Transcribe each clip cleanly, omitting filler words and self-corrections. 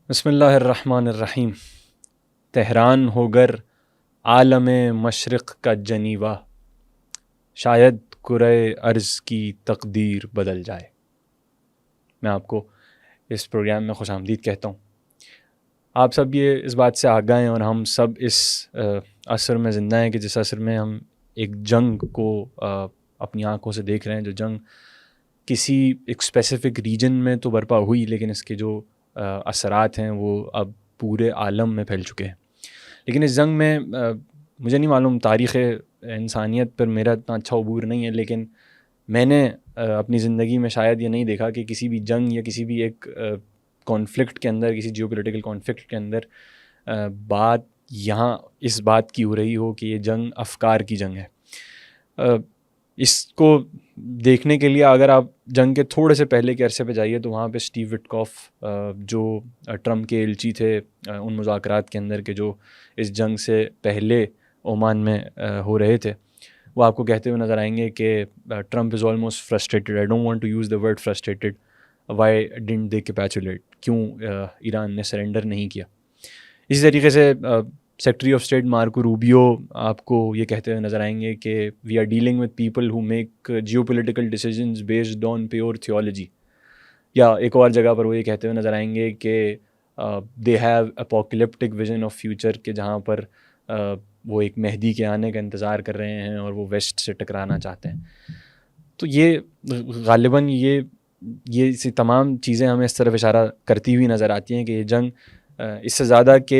بسم اللہ الرحمن الرحیم۔ تہران ہو گر عالم مشرق کا جنیوا، شاید کرۂ ارض کی تقدیر بدل جائے۔ میں آپ کو اس پروگرام میں خوش آمدید کہتا ہوں۔ آپ سب یہ اس بات سے آگاہ ہیں اور ہم سب اس عصر میں زندہ ہیں کہ جس عصر میں ہم ایک جنگ کو اپنی آنکھوں سے دیکھ رہے ہیں، جو جنگ کسی ایک اسپیسیفک ریجن میں تو برپا ہوئی، لیکن اس کے جو اثرات ہیں وہ اب پورے عالم میں پھیل چکے ہیں۔ لیکن اس جنگ میں مجھے نہیں معلوم، تاریخ انسانیت پر میرا اتنا اچھا عبور نہیں ہے، لیکن میں نے اپنی زندگی میں شاید یہ نہیں دیکھا کہ کسی بھی جنگ یا کسی بھی ایک کانفلکٹ کے اندر، کسی جیو پولیٹیکل کانفلکٹ کے اندر بات یہاں اس بات کی ہو رہی ہو کہ یہ جنگ افکار کی جنگ ہے۔ اس کو دیکھنے کے لیے اگر آپ جنگ کے تھوڑے سے پہلے کے عرصے پہ جائیے تو وہاں پہ اسٹیو وٹکاف جو ٹرمپ کے ایلچی تھے ان مذاکرات کے اندر، کہ جو اس جنگ سے پہلے عمان میں ہو رہے تھے، وہ آپ کو کہتے ہوئے نظر آئیں گے کہ Trump is almost frustrated, I don't want to use the word frustrated, why didn't they capitulate, کیوں ایران نے سرنڈر نہیں کیا۔ اسی طریقے سے secretary of state Marco Rubio آپ کو یہ کہتے ہوئے نظر آئیں گے کہ we are dealing with people who make geopolitical decisions based on pure theology, یا ایک اور جگہ پر وہ یہ کہتے ہوئے نظر آئیں گے کہ they have apocalyptic vision of future, کہ جہاں پر وہ ایک مہدی کے آنے کا انتظار کر رہے ہیں اور وہ ویسٹ سے ٹکرانا چاہتے ہیں۔ تو یہ غالباً یہ تمام چیزیں ہمیں اس طرف اشارہ کرتی ہوئی نظر آتی ہیں کہ یہ جنگ اس سے زیادہ کہ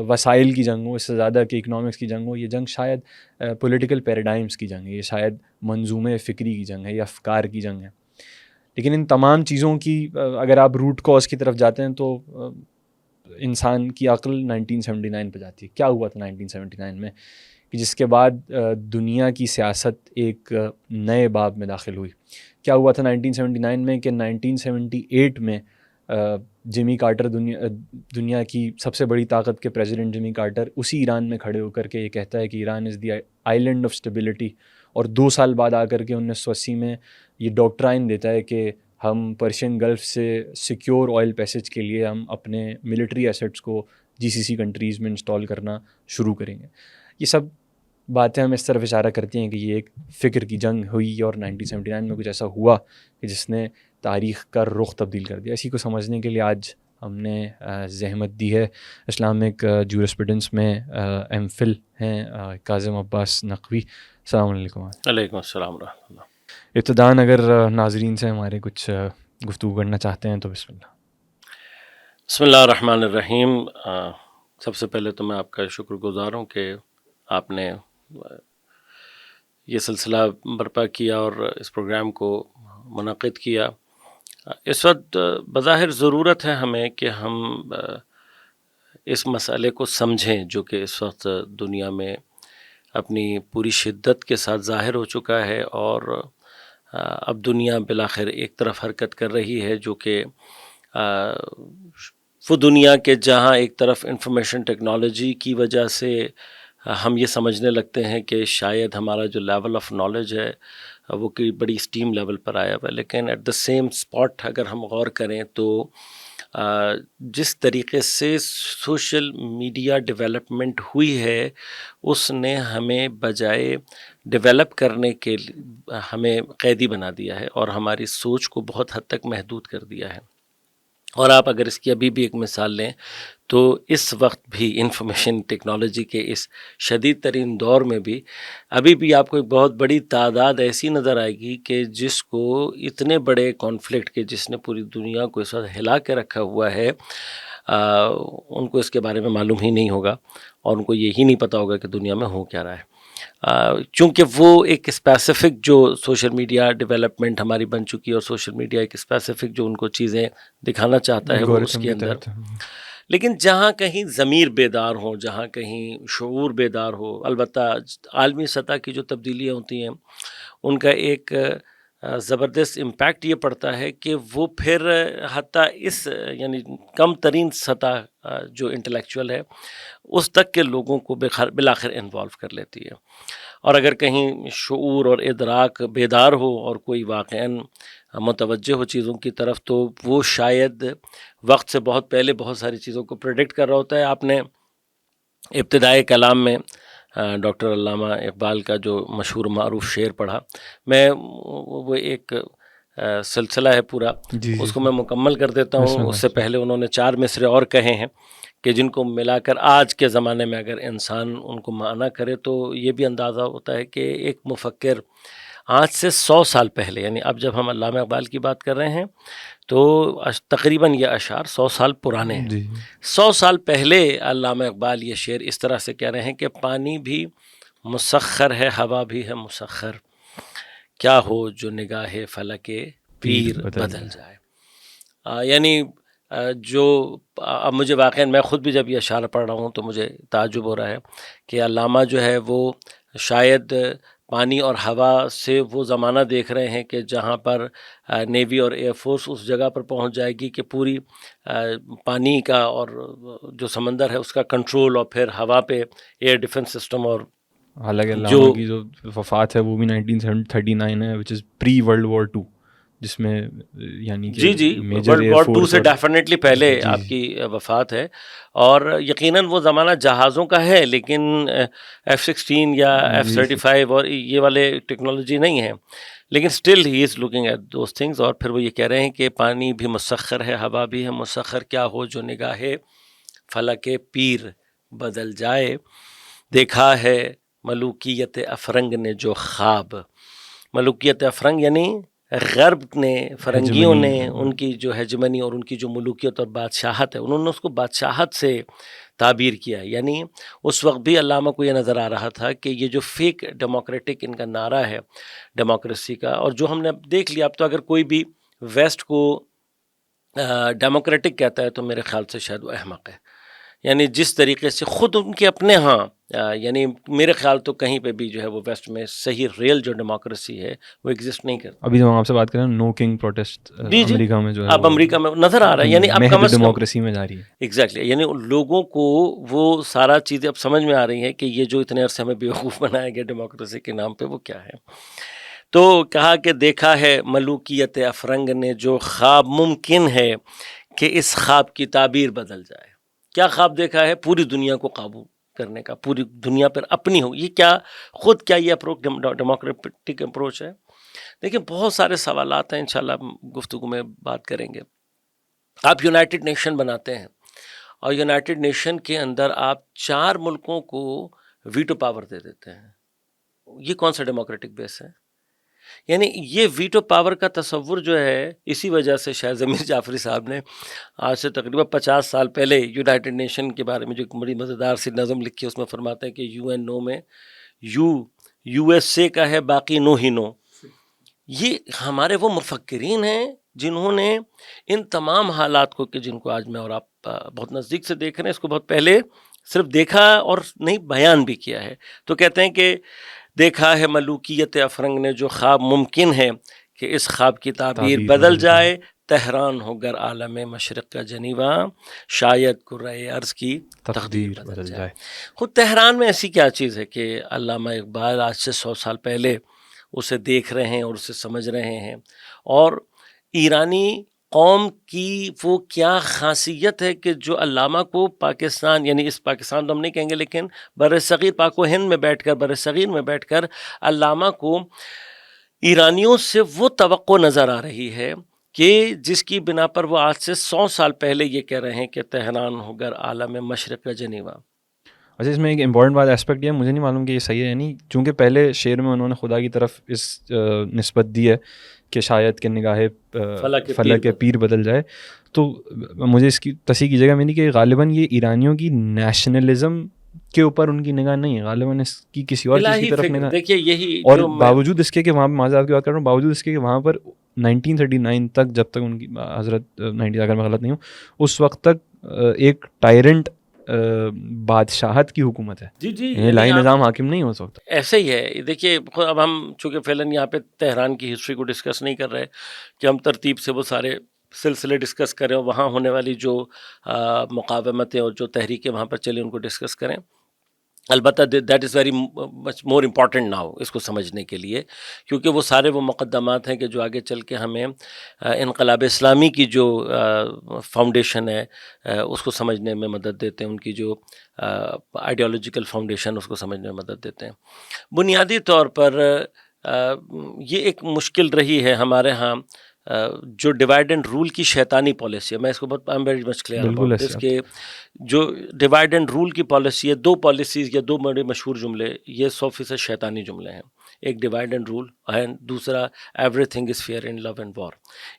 وسائل کی جنگ ہو، اس سے زیادہ کہ اکنامکس کی جنگ ہو، یہ جنگ شاید پولیٹیکل پیراڈائمس کی جنگ ہے، یہ شاید منظومے فکری کی جنگ ہے، یہ افکار کی جنگ ہے۔ لیکن ان تمام چیزوں کی اگر آپ روٹ کاز کی طرف جاتے ہیں تو انسان کی عقل 1979 پہ جاتی ہے۔ کیا ہوا تھا 1979 میں کہ جس کے بعد دنیا کی سیاست ایک نئے باب میں داخل ہوئی؟ کیا ہوا تھا 1979 میں کہ 1978 میں جیمی کارٹر، دنیا کی سب سے بڑی طاقت کے پریزیڈنٹ جیمی کارٹر اسی ایران میں کھڑے ہو کر کے یہ کہتا ہے کہ Iran is the I land of stability, اور 2 سال بعد آ کر کے 1980 میں یہ ڈاکٹرائن دیتا ہے کہ ہم پرشین گلف سے سیکیور آئل پیسج کے لیے ہم اپنے ملٹری ایسٹس کو GCC کنٹریز میں انسٹال کرنا شروع کریں گے۔ یہ سب باتیں ہم اس طرف اشارہ کرتی ہیں کہ یہ ایک فکر کی جنگ ہوئی اور 1979 میں کچھ ایسا ہوا کہ جس نے تاریخ کا رخ تبدیل کر دیا۔ اسی کو سمجھنے کے لیے آج ہم نے زحمت دی ہے۔ اسلامک جورسپروڈنس میں ایم فل ہیں کاظم عباس نقوی۔ السلام علیکم۔ علیکم السلام ورحمۃ اللہ۔ ابتداً اگر ناظرین سے ہمارے کچھ گفتگو کرنا چاہتے ہیں تو بسم اللہ۔ بسم اللہ الرحمن الرحیم۔ سب سے پہلے تو میں آپ کا شکر گزار ہوں کہ آپ نے یہ سلسلہ برپا کیا اور اس پروگرام کو منعقد کیا۔ اس وقت بظاہر ضرورت ہے ہمیں کہ ہم اس مسئلے کو سمجھیں جو کہ اس وقت دنیا میں اپنی پوری شدت کے ساتھ ظاہر ہو چکا ہے، اور اب دنیا بالآخر ایک طرف حرکت کر رہی ہے، جو کہ وہ دنیا کے جہاں ایک طرف انفارمیشن ٹیکنالوجی کی وجہ سے ہم یہ سمجھنے لگتے ہیں کہ شاید ہمارا جو لیول آف نالج ہے وہ کی بڑی اسٹیم لیول پر آیا ہوا ہے، لیکن ایٹ دا سیم اسپاٹ اگر ہم غور کریں تو جس طریقے سے سوشل میڈیا ڈیولپمنٹ ہوئی ہے، اس نے ہمیں بجائے ڈیولپ کرنے کے ہمیں قیدی بنا دیا ہے اور ہماری سوچ کو بہت حد تک محدود کر دیا ہے۔ اور آپ اگر اس کی ابھی بھی ایک مثال لیں تو اس وقت بھی انفارمیشن ٹیکنالوجی کے اس شدید ترین دور میں بھی ابھی بھی آپ کو ایک بہت بڑی تعداد ایسی نظر آئے گی کہ جس کو اتنے بڑے کانفلکٹ کے جس نے پوری دنیا کو اس وقت ہلا کے رکھا ہوا ہے، ان کو اس کے بارے میں معلوم ہی نہیں ہوگا، اور ان کو یہی نہیں پتہ ہوگا کہ دنیا میں ہو کیا رہا ہے۔ چونکہ وہ ایک اسپیسیفک جو سوشل میڈیا ڈیولپمنٹ ہماری بن چکی ہے، اور سوشل میڈیا ایک اسپیسیفک جو ان کو چیزیں دکھانا چاہتا ہے وہ اس کے اندر، لیکن جہاں کہیں ضمیر بیدار ہو، جہاں کہیں شعور بیدار ہو، البتہ عالمی سطح کی جو تبدیلیاں ہوتی ہیں ان کا ایک زبردست امپیکٹ یہ پڑتا ہے کہ وہ پھر حتیٰ اس یعنی کم ترین سطح جو انٹلیکچوئل ہے اس تک کے لوگوں کو بالآخر انوالو کر لیتی ہے۔ اور اگر کہیں شعور اور ادراک بیدار ہو اور کوئی واقعاً متوجہ ہو چیزوں کی طرف، تو وہ شاید وقت سے بہت پہلے بہت ساری چیزوں کو پریڈکٹ کر رہا ہوتا ہے۔ آپ نے ابتدائی کلام میں ڈاکٹر علامہ اقبال کا جو مشہور معروف شعر پڑھا، میں وہ ایک سلسلہ ہے پورا، اس کو میں مکمل کر دیتا ہوں۔ اس سے پہلے انہوں نے 4 مصرے اور کہے ہیں کہ جن کو ملا کر آج کے زمانے میں اگر انسان ان کو معنی کرے تو یہ بھی اندازہ ہوتا ہے کہ ایک مفکر آج سے 100 سال پہلے، یعنی اب جب ہم علامہ اقبال کی بات کر رہے ہیں تو تقریباً یہ اشعار 100 سال پرانے ہیں۔ 100 سال پہلے علامہ اقبال یہ شعر اس طرح سے کہہ رہے ہیں کہ پانی بھی مسخر ہے، ہوا بھی ہے مسخر، کیا ہو جو نگاہ فلک پیر بدل جائے۔ یعنی جو اب مجھے واقعاً میں خود بھی جب یہ اشعار پڑھ رہا ہوں تو مجھے تعجب ہو رہا ہے کہ علامہ جو ہے وہ شاید پانی اور ہوا سے وہ زمانہ دیکھ رہے ہیں کہ جہاں پر نیوی اور ایئر فورس اس جگہ پر پہنچ جائے گی کہ پوری پانی کا اور جو سمندر ہے اس کا کنٹرول، اور پھر ہوا پہ ایئر ڈیفنس سسٹم۔ اور حالانکہ علامہ کی جو وفات ہے وہ بھی 1939 ہے، which is pre World War II، جس میں یعنی کہ جی ورلڈ وار 2 سے ڈیفینیٹلی پہلے آپ کی وفات ہے۔ اور یقیناً وہ زمانہ جہازوں کا ہے، لیکن F-16 یا F-35 اور یہ والے ٹیکنالوجی نہیں ہے، لیکن still he is looking at those things. اور پھر وہ یہ کہہ رہے ہیں کہ پانی بھی مسخر ہے، ہوا بھی ہے مسخر، کیا ہو جو نگاہ فلک پیر بدل جائے، دیکھا ہے ملوکیت افرنگ نے جو خواب۔ ملوکیت افرنگ یعنی غرب نے، فرنگیوں نے ان کی جو ہیجمنی اور ان کی جو ملوکیت اور بادشاہت ہے، انہوں نے اس کو بادشاہت سے تعبیر کیا ہے۔ یعنی اس وقت بھی علامہ کو یہ نظر آ رہا تھا کہ یہ جو فیک ڈیموکریٹک ان کا نعرہ ہے ڈیموکریسی کا، اور جو ہم نے دیکھ لیا اب تو اگر کوئی بھی ویسٹ کو ڈیموکریٹک کہتا ہے تو میرے خیال سے شاید وہ احمق ہے۔ یعنی جس طریقے سے خود ان کے اپنے ہاں، یعنی میرے خیال تو کہیں پہ بھی جو ہے وہ ویسٹ میں صحیح ریل جو ڈیموکریسی ہے وہ ایگزسٹ نہیں کرتی۔ ابھی جو ہم آپ سے بات کر رہے ہیں نو کنگ پروٹیسٹ امریکہ میں جو ہے اب امریکہ میں نظر آ رہا ہے، یعنی اب کم از کم ڈیموکریسی میں جاری ہے۔ ایگزیکٹلی، یعنی لوگوں کو وہ سارا چیزیں اب سمجھ میں آ رہی ہیں کہ یہ جو اتنے عرصے ہمیں بیوقوف بنایا گیا ڈیموکریسی کے نام پہ وہ کیا ہے۔ تو کہا کہ دیکھا ہے ملوکیت افرنگ نے جو خواب، ممکن ہے کہ اس خواب کی تعبیر بدل جائے۔ کیا خواب دیکھا ہے؟ پوری دنیا کو قابو کرنے کا، پوری دنیا پر اپنی ہو۔ یہ کیا خود کیا یہ اپروچ ڈیموکریٹک اپروچ ہے؟ دیکھیں بہت سارے سوالات ہیں، انشاءاللہ گفتگو میں بات کریں گے۔ آپ یونائٹڈ نیشن بناتے ہیں اور یونائٹڈ نیشن کے اندر آپ 4 ملکوں کو ویٹو پاور دے دیتے ہیں، یہ کون سا ڈیموکریٹک بیس ہے؟ یعنی یہ ویٹو پاور کا تصور جو ہے، اسی وجہ سے شاید ضمیر جعفری صاحب نے آج سے تقریباً 50 سال پہلے یونائٹڈ نیشن کے بارے میں جو ایک بڑی مزیدار سی نظم لکھی ہے، اس میں فرماتے ہیں کہ یو این نو میں یو ایس اے کا ہے، باقی نو ہی نو۔ یہ ہمارے وہ مفکرین ہیں جنہوں نے ان تمام حالات کو، کہ جن کو آج میں اور آپ بہت نزدیک سے دیکھ رہے ہیں، اس کو بہت پہلے صرف دیکھا اور نہیں بیان بھی کیا ہے۔ تو کہتے ہیں کہ دیکھا ہے ملوکیت افرنگ نے جو خواب، ممکن ہے کہ اس خواب کی تعبیر بدل جائے، تہران ہو گر عالم مشرق کا جنیوا، شاید کرۂ ارض کی تقدیر بدل جائے۔ خود تہران میں ایسی کیا چیز ہے کہ علامہ اقبال آج سے 100 سال پہلے اسے دیکھ رہے ہیں اور اسے سمجھ رہے ہیں؟ اور ایرانی قوم کی وہ کیا خاصیت ہے کہ جو علامہ کو پاکستان، یعنی اس پاکستان تو ہم نہیں کہیں گے، لیکن بر صغیر پاک و ہند میں بیٹھ کر، بر صغیر میں بیٹھ کر علامہ کو ایرانیوں سے وہ توقع نظر آ رہی ہے کہ جس کی بنا پر وہ آج سے 100 سال پہلے یہ کہہ رہے ہیں کہ تہران ہو گر عالم مشرق کا جنیوا۔ اچھا، اس میں ایک امپورٹنٹ بات ایسپیکٹ یہ ہے، مجھے نہیں معلوم کہ یہ صحیح ہے، یعنی چونکہ پہلے شعر میں انہوں نے خدا کی طرف اس نسبت دی ہے کہ شاید کہ نگاہ فلک پیر بدل جائے، تو مجھے اس کی تصحیح کیجیے گا میری کہ غالباً یہ ایرانیوں کی نیشنلزم کے اوپر ان کی نگاہ نہیں ہے، غالباً اس کی کسی اور چیز کی طرف نگاہ۔ دیکھیے یہی، اور باوجود اس کے کہ وہاں معذرت کی بات کر رہا ہوں، باوجود اس کے کہ وہاں پر 1939 تک، جب تک ان کی حضرت 90 اگر میں غلط نہیں ہوں، اس وقت تک ایک ٹائرنٹ بادشاہت کی حکومت ہے، جی الہی نظام حاکم نہیں ہو سکتا۔ ایسے ہی ہے۔ دیکھیے اب ہم چونکہ فعلاً یہاں پہ تہران کی ہسٹری کو ڈسکس نہیں کر رہے کہ ہم ترتیب سے وہ سارے سلسلے ڈسکس کریں اور وہاں ہونے والی جو مقاومتیں اور جو تحریکیں وہاں پر چلی ان کو ڈسکس کریں، البتہ that is very much more important now اس کو سمجھنے کے لیے، کیونکہ وہ سارے وہ مقدمات ہیں کہ جو آگے چل کے ہمیں انقلاب اسلامی کی جو فاؤنڈیشن ہے اس کو سمجھنے میں مدد دیتے ہیں، ان کی جو آئیڈیالوجیکل فاؤنڈیشن اس کو سمجھنے میں مدد دیتے ہیں۔ بنیادی طور پر یہ ایک مشکل رہی ہے ہمارے ہاں جو ڈیوائڈ اینڈ رول کی شیطانی پالیسی ہے، میں اس کو بہت I am very much clear بالکل اباؤٹ دس کہ جو ڈیوائڈ اینڈ رول کی پالیسی ہے، دو پالیسیز یا دو بڑے مشہور جملے، یہ 100% شیطانی جملے ہیں، ایک ڈیوائڈ اینڈ رول اینڈ دوسرا everything is fair in love and war.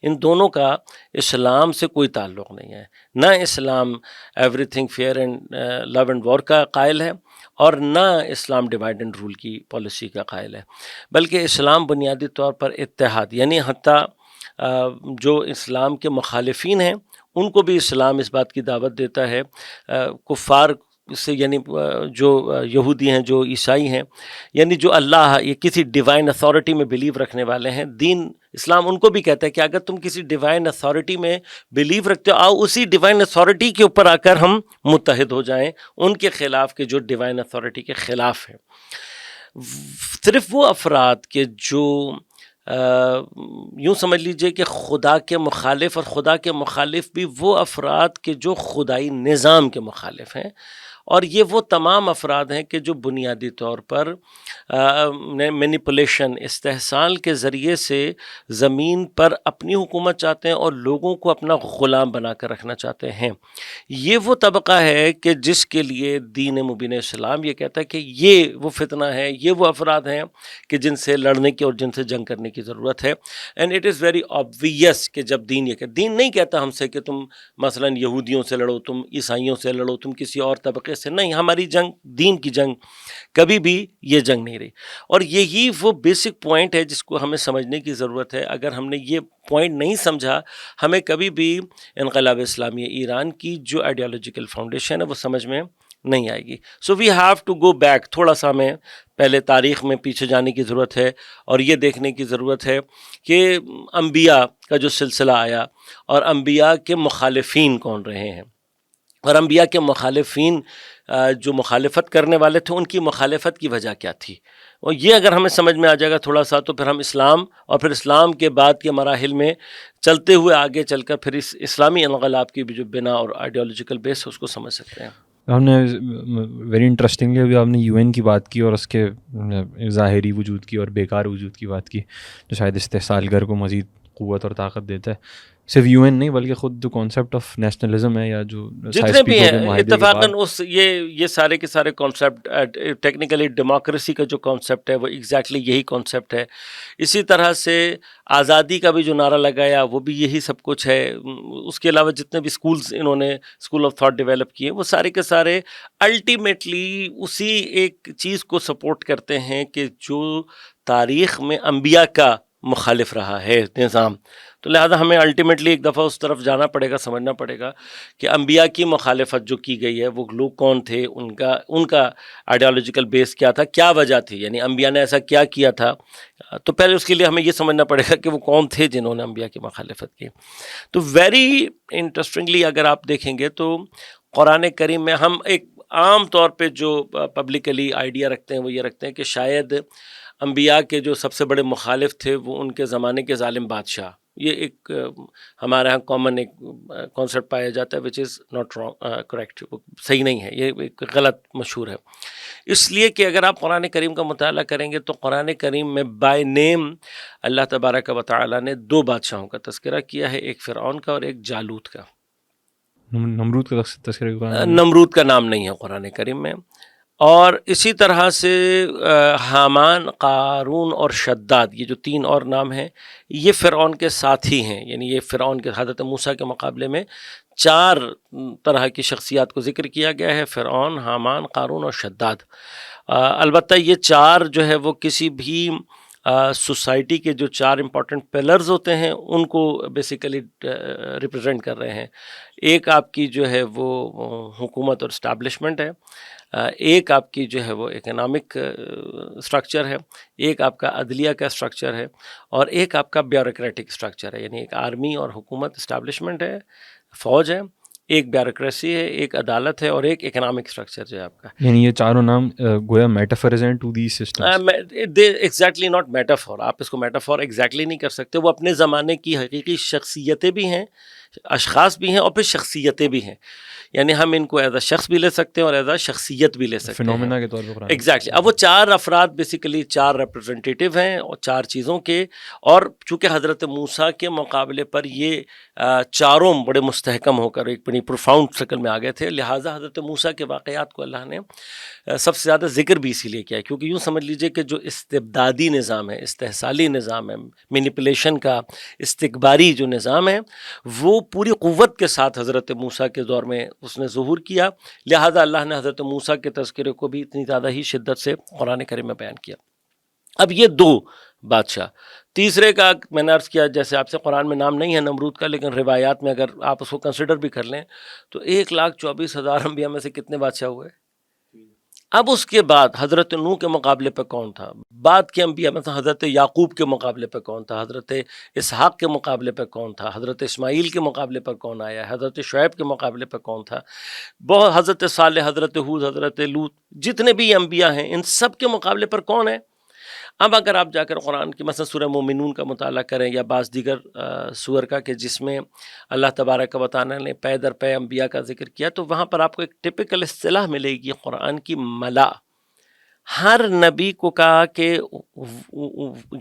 ان دونوں کا اسلام سے کوئی تعلق نہیں ہے، نہ اسلام everything fair and love and war کا قائل ہے اور نہ اسلام ڈیوائڈ اینڈ رول کی پالیسی کا قائل ہے، بلکہ اسلام بنیادی طور پر اتحاد، یعنی حتیٰ جو اسلام کے مخالفین ہیں ان کو بھی اسلام اس بات کی دعوت دیتا ہے، کفار سے یعنی جو یہودی ہیں، جو عیسائی ہیں، یعنی جو اللہ یا کسی ڈیوائن اتھارٹی میں بلیو رکھنے والے ہیں، دین اسلام ان کو بھی کہتا ہے کہ اگر تم کسی ڈیوائن اتھارٹی میں بلیو رکھتے ہو، آؤ اسی ڈیوائن اتھارٹی کے اوپر آ کر ہم متحد ہو جائیں ان کے خلاف کے جو ڈیوائن اتھارٹی کے خلاف ہیں۔ صرف وہ افراد کے جو یوں سمجھ لیجئے کہ خدا کے مخالف، اور خدا کے مخالف بھی وہ افراد کے جو خدائی نظام کے مخالف ہیں، اور یہ وہ تمام افراد ہیں کہ جو بنیادی طور پر مینیپولیشن، استحصال کے ذریعے سے زمین پر اپنی حکومت چاہتے ہیں اور لوگوں کو اپنا غلام بنا کر رکھنا چاہتے ہیں۔ یہ وہ طبقہ ہے کہ جس کے لیے دین مبین اسلام یہ کہتا ہے کہ یہ وہ فتنہ ہے، یہ وہ افراد ہیں کہ جن سے لڑنے کی اور جن سے جنگ کرنے کی ضرورت ہے۔ And it is very obvious کہ جب دین یہ کہ دین نہیں کہتا ہم سے کہ تم مثلا یہودیوں سے لڑو، تم عیسائیوں سے لڑو، تم کسی اور طبقے سے نہیں، ہماری جنگ دین کی جنگ، کبھی بھی یہ جنگ نہیں رہی۔ اور یہی وہ بیسک پوائنٹ ہے جس کو ہمیں سمجھنے کی ضرورت ہے۔ اگر ہم نے یہ پوائنٹ نہیں سمجھا، ہمیں کبھی بھی انقلاب اسلامی ایران کی جو آئیڈیالوجیکل فاؤنڈیشن ہے وہ سمجھ میں نہیں آئے گی۔ So we have to go back, تھوڑا سا ہمیں پہلے تاریخ میں پیچھے جانے کی ضرورت ہے اور یہ دیکھنے کی ضرورت ہے کہ انبیاء کا جو سلسلہ آیا اور انبیاء کے مخالفین کون رہے ہیں، اور انبیاء کے مخالفین جو مخالفت کرنے والے تھے ان کی مخالفت کی وجہ کیا تھی۔ اور یہ اگر ہمیں سمجھ میں آ جائے گا تھوڑا سا، تو پھر ہم اسلام اور پھر اسلام کے بعد کے مراحل میں چلتے ہوئے آگے چل کر پھر اس اسلامی انقلاب کی بھی جو بنا اور آئیڈیالوجیکل بیس ہے اس کو سمجھ سکتے ہیں۔ آپ نے ویری انٹرسٹنگلی ابھی آپ نے یو این کی بات کی اور اس کے ظاہری وجود کی اور بیکار وجود کی بات کی، جو شاید استحصال گر کو مزید قوت اور طاقت دیتا ہے۔ صرف یو این نہیں بلکہ خود جو کانسیپٹ آف نیشنلزم ہے یا جو جتنے بھی ہیں اتفاقاً اس یہ سارے کے سارے کانسیپٹ، ٹیکنیکلی ڈیموکریسی کا جو کانسیپٹ ہے وہ ایگزیکٹلی یہی کانسیپٹ ہے۔ اسی طرح سے آزادی کا بھی جو نعرہ لگایا وہ بھی یہی سب کچھ ہے۔ اس کے علاوہ جتنے بھی اسکولز انہوں نے اسکول آف تھاٹ ڈیولپ کیے وہ سارے کے سارے الٹیمیٹلی اسی ایک چیز کو سپورٹ کرتے ہیں کہ جو تاریخ میں انبیاء کا مخالف رہا ہے نظام۔ تو لہٰذا ہمیں الٹیمیٹلی ایک دفعہ اس طرف جانا پڑے گا، سمجھنا پڑے گا کہ انبیاء کی مخالفت جو کی گئی ہے وہ لوگ کون تھے، ان کا آئیڈیالوجیکل بیس کیا تھا، کیا وجہ تھی، یعنی انبیاء نے ایسا کیا کیا تھا۔ تو پہلے اس کے لیے ہمیں یہ سمجھنا پڑے گا کہ وہ کون تھے جنہوں نے انبیاء کی مخالفت کی۔ تو ویری انٹرسٹنگلی اگر آپ دیکھیں گے تو قرآن کریم میں ہم ایک عام طور پہ جو پبلکلی آئیڈیا رکھتے ہیں وہ یہ رکھتے ہیں کہ شاید انبیاء کے جو سب سے بڑے مخالف تھے وہ ان کے زمانے کے ظالم بادشاہ۔ یہ ایک ہمارے ہاں کامن ایک کانسیپٹ پایا جاتا ہے وچ از ناٹ کریکٹ، صحیح نہیں ہے، یہ ایک غلط مشہور ہے۔ اس لیے کہ اگر آپ قرآن کریم کا مطالعہ کریں گے تو قرآن کریم میں بائی نیم اللہ تبارک و تعالیٰ نے دو بادشاہوں کا تذکرہ کیا ہے، ایک فرعون کا اور ایک جالوت کا۔ نمرود کا تذکرہ نمرود کا نام نہیں ہے قرآن کریم میں۔ اور اسی طرح سے حامان، قارون اور شداد، یہ جو تین اور نام ہیں یہ فرعون کے ساتھی ہیں، یعنی یہ فرعون کے حضرت موسیٰ کے مقابلے میں چار طرح کی شخصیات کو ذکر کیا گیا ہے: فرعون، حامان، قارون اور شداد۔ البتہ یہ چار جو ہے وہ کسی بھی سوسائٹی کے جو چار امپورٹنٹ پلرز ہوتے ہیں ان کو بیسیکلی ریپرزینٹ کر رہے ہیں۔ ایک آپ کی جو ہے وہ حکومت اور اسٹیبلشمنٹ ہے، ایک آپ کی جو ہے وہ اکنامک اسٹرکچر ہے، ایک آپ کا عدلیہ کا اسٹرکچر ہے، اور ایک آپ کا بیوروکریٹک اسٹرکچر ہے، یعنی ایک آرمی اور حکومت اسٹیبلشمنٹ ہے، فوج ہے، ایک بیوروکریسی ہے, ایک عدالت ہے, اور ایک اکنامک اسٹرکچر جو ہے آپ کا. یعنی یہ چاروں نام گویا میٹافورز ہیں to these systems. Exactly not metaphor, آپ اس کو میٹافور ایگزیکٹلی نہیں کر سکتے. وہ اپنے زمانے کی حقیقی شخصیتیں بھی ہیں, اشخاص بھی ہیں, اور پھر شخصیتیں بھی ہیں. یعنی ہم ان کو ایز اے شخص بھی لے سکتے ہیں اور ایز اے شخصیت بھی لے سکتے ہیں, فینومینا کے طور پر. ایگزیکٹلی. اب وہ چار افراد بیسیکلی چار ریپرزنٹیٹیو ہیں اور چار چیزوں کے, اور چونکہ حضرت موسیٰ کے مقابلے پر یہ چاروں بڑے مستحکم ہو کر ایک بڑی پروفاؤنڈ شکل میں آ گئے تھے, لہٰذا حضرت موسیٰ کے واقعات کو اللہ نے سب سے زیادہ ذکر بھی اسی لیے کیا ہے, کیونکہ یوں سمجھ لیجئے کہ جو استبدادی نظام ہے, استحصالی نظام ہے, مینیپولیشن کا استکباری جو نظام ہے, وہ پوری قوت کے ساتھ حضرت موسیٰ کے دور میں اس نے ظہور کیا. لہٰذا اللہ نے حضرت موسیٰ کے تذکرے کو بھی اتنی زیادہ ہی شدت سے قرآن کریم میں بیان کیا. اب یہ دو بادشاہ, تیسرے کا میں نے عرض کیا جیسے آپ سے قرآن میں نام نہیں ہے نمرود کا, لیکن روایات میں اگر آپ اس کو کنسیڈر بھی کر لیں تو 1,24,000 انبیاء میں سے کتنے بادشاہ ہوئے؟ اب اس کے بعد حضرت نوح کے مقابلے پہ کون تھا, بعد کے انبیاء میں حضرت یعقوب کے مقابلے پہ کون تھا, حضرت اسحاق کے مقابلے پہ کون تھا, حضرت اسماعیل کے مقابلے پر کون آیا ہے, حضرت شعیب کے مقابلے پہ کون تھا, بہت حضرت صالح, حضرت ہود, حضرت لوط, جتنے بھی انبیاء ہیں ان سب کے مقابلے پر کون ہے. اب اگر آپ جا کر قرآن کی مثلا سورہ مومنون کا مطالعہ کریں یا بعض دیگر سور کا کہ جس میں اللہ تبارک و تعالیٰ نے پے در پے انبیاء کا ذکر کیا, تو وہاں پر آپ کو ایک ٹپیکل اصطلاح ملے گی قرآن کی, ملا. ہر نبی کو کہا کہ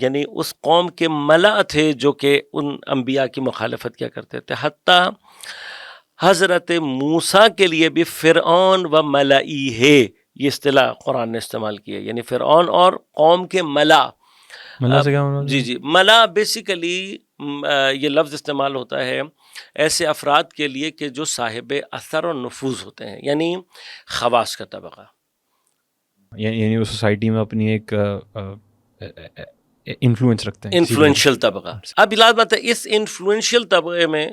یعنی اس قوم کے ملا تھے جو کہ ان انبیاء کی مخالفت کیا کرتے تھے. حتیٰ حضرت موسیٰ کے لیے بھی فرعون و ملائی ہے یہ اصطلاح قرآن نے استعمال کی ہے, یعنی فرعون اور قوم کے ملا. ملا سے کیا مراد؟ جی ملا بیسیکلی یہ لفظ استعمال ہوتا ہے ایسے افراد کے لیے کہ جو صاحب اثر و نفوذ ہوتے ہیں, یعنی خواص کا طبقہ, یعنی اس سوسائٹی میں اپنی ایک انفلوئنس رکھتے ہیں, انفلوئنشل طبقہ. اب علاوہ بات ہے اس انفلوئنشل طبقے میں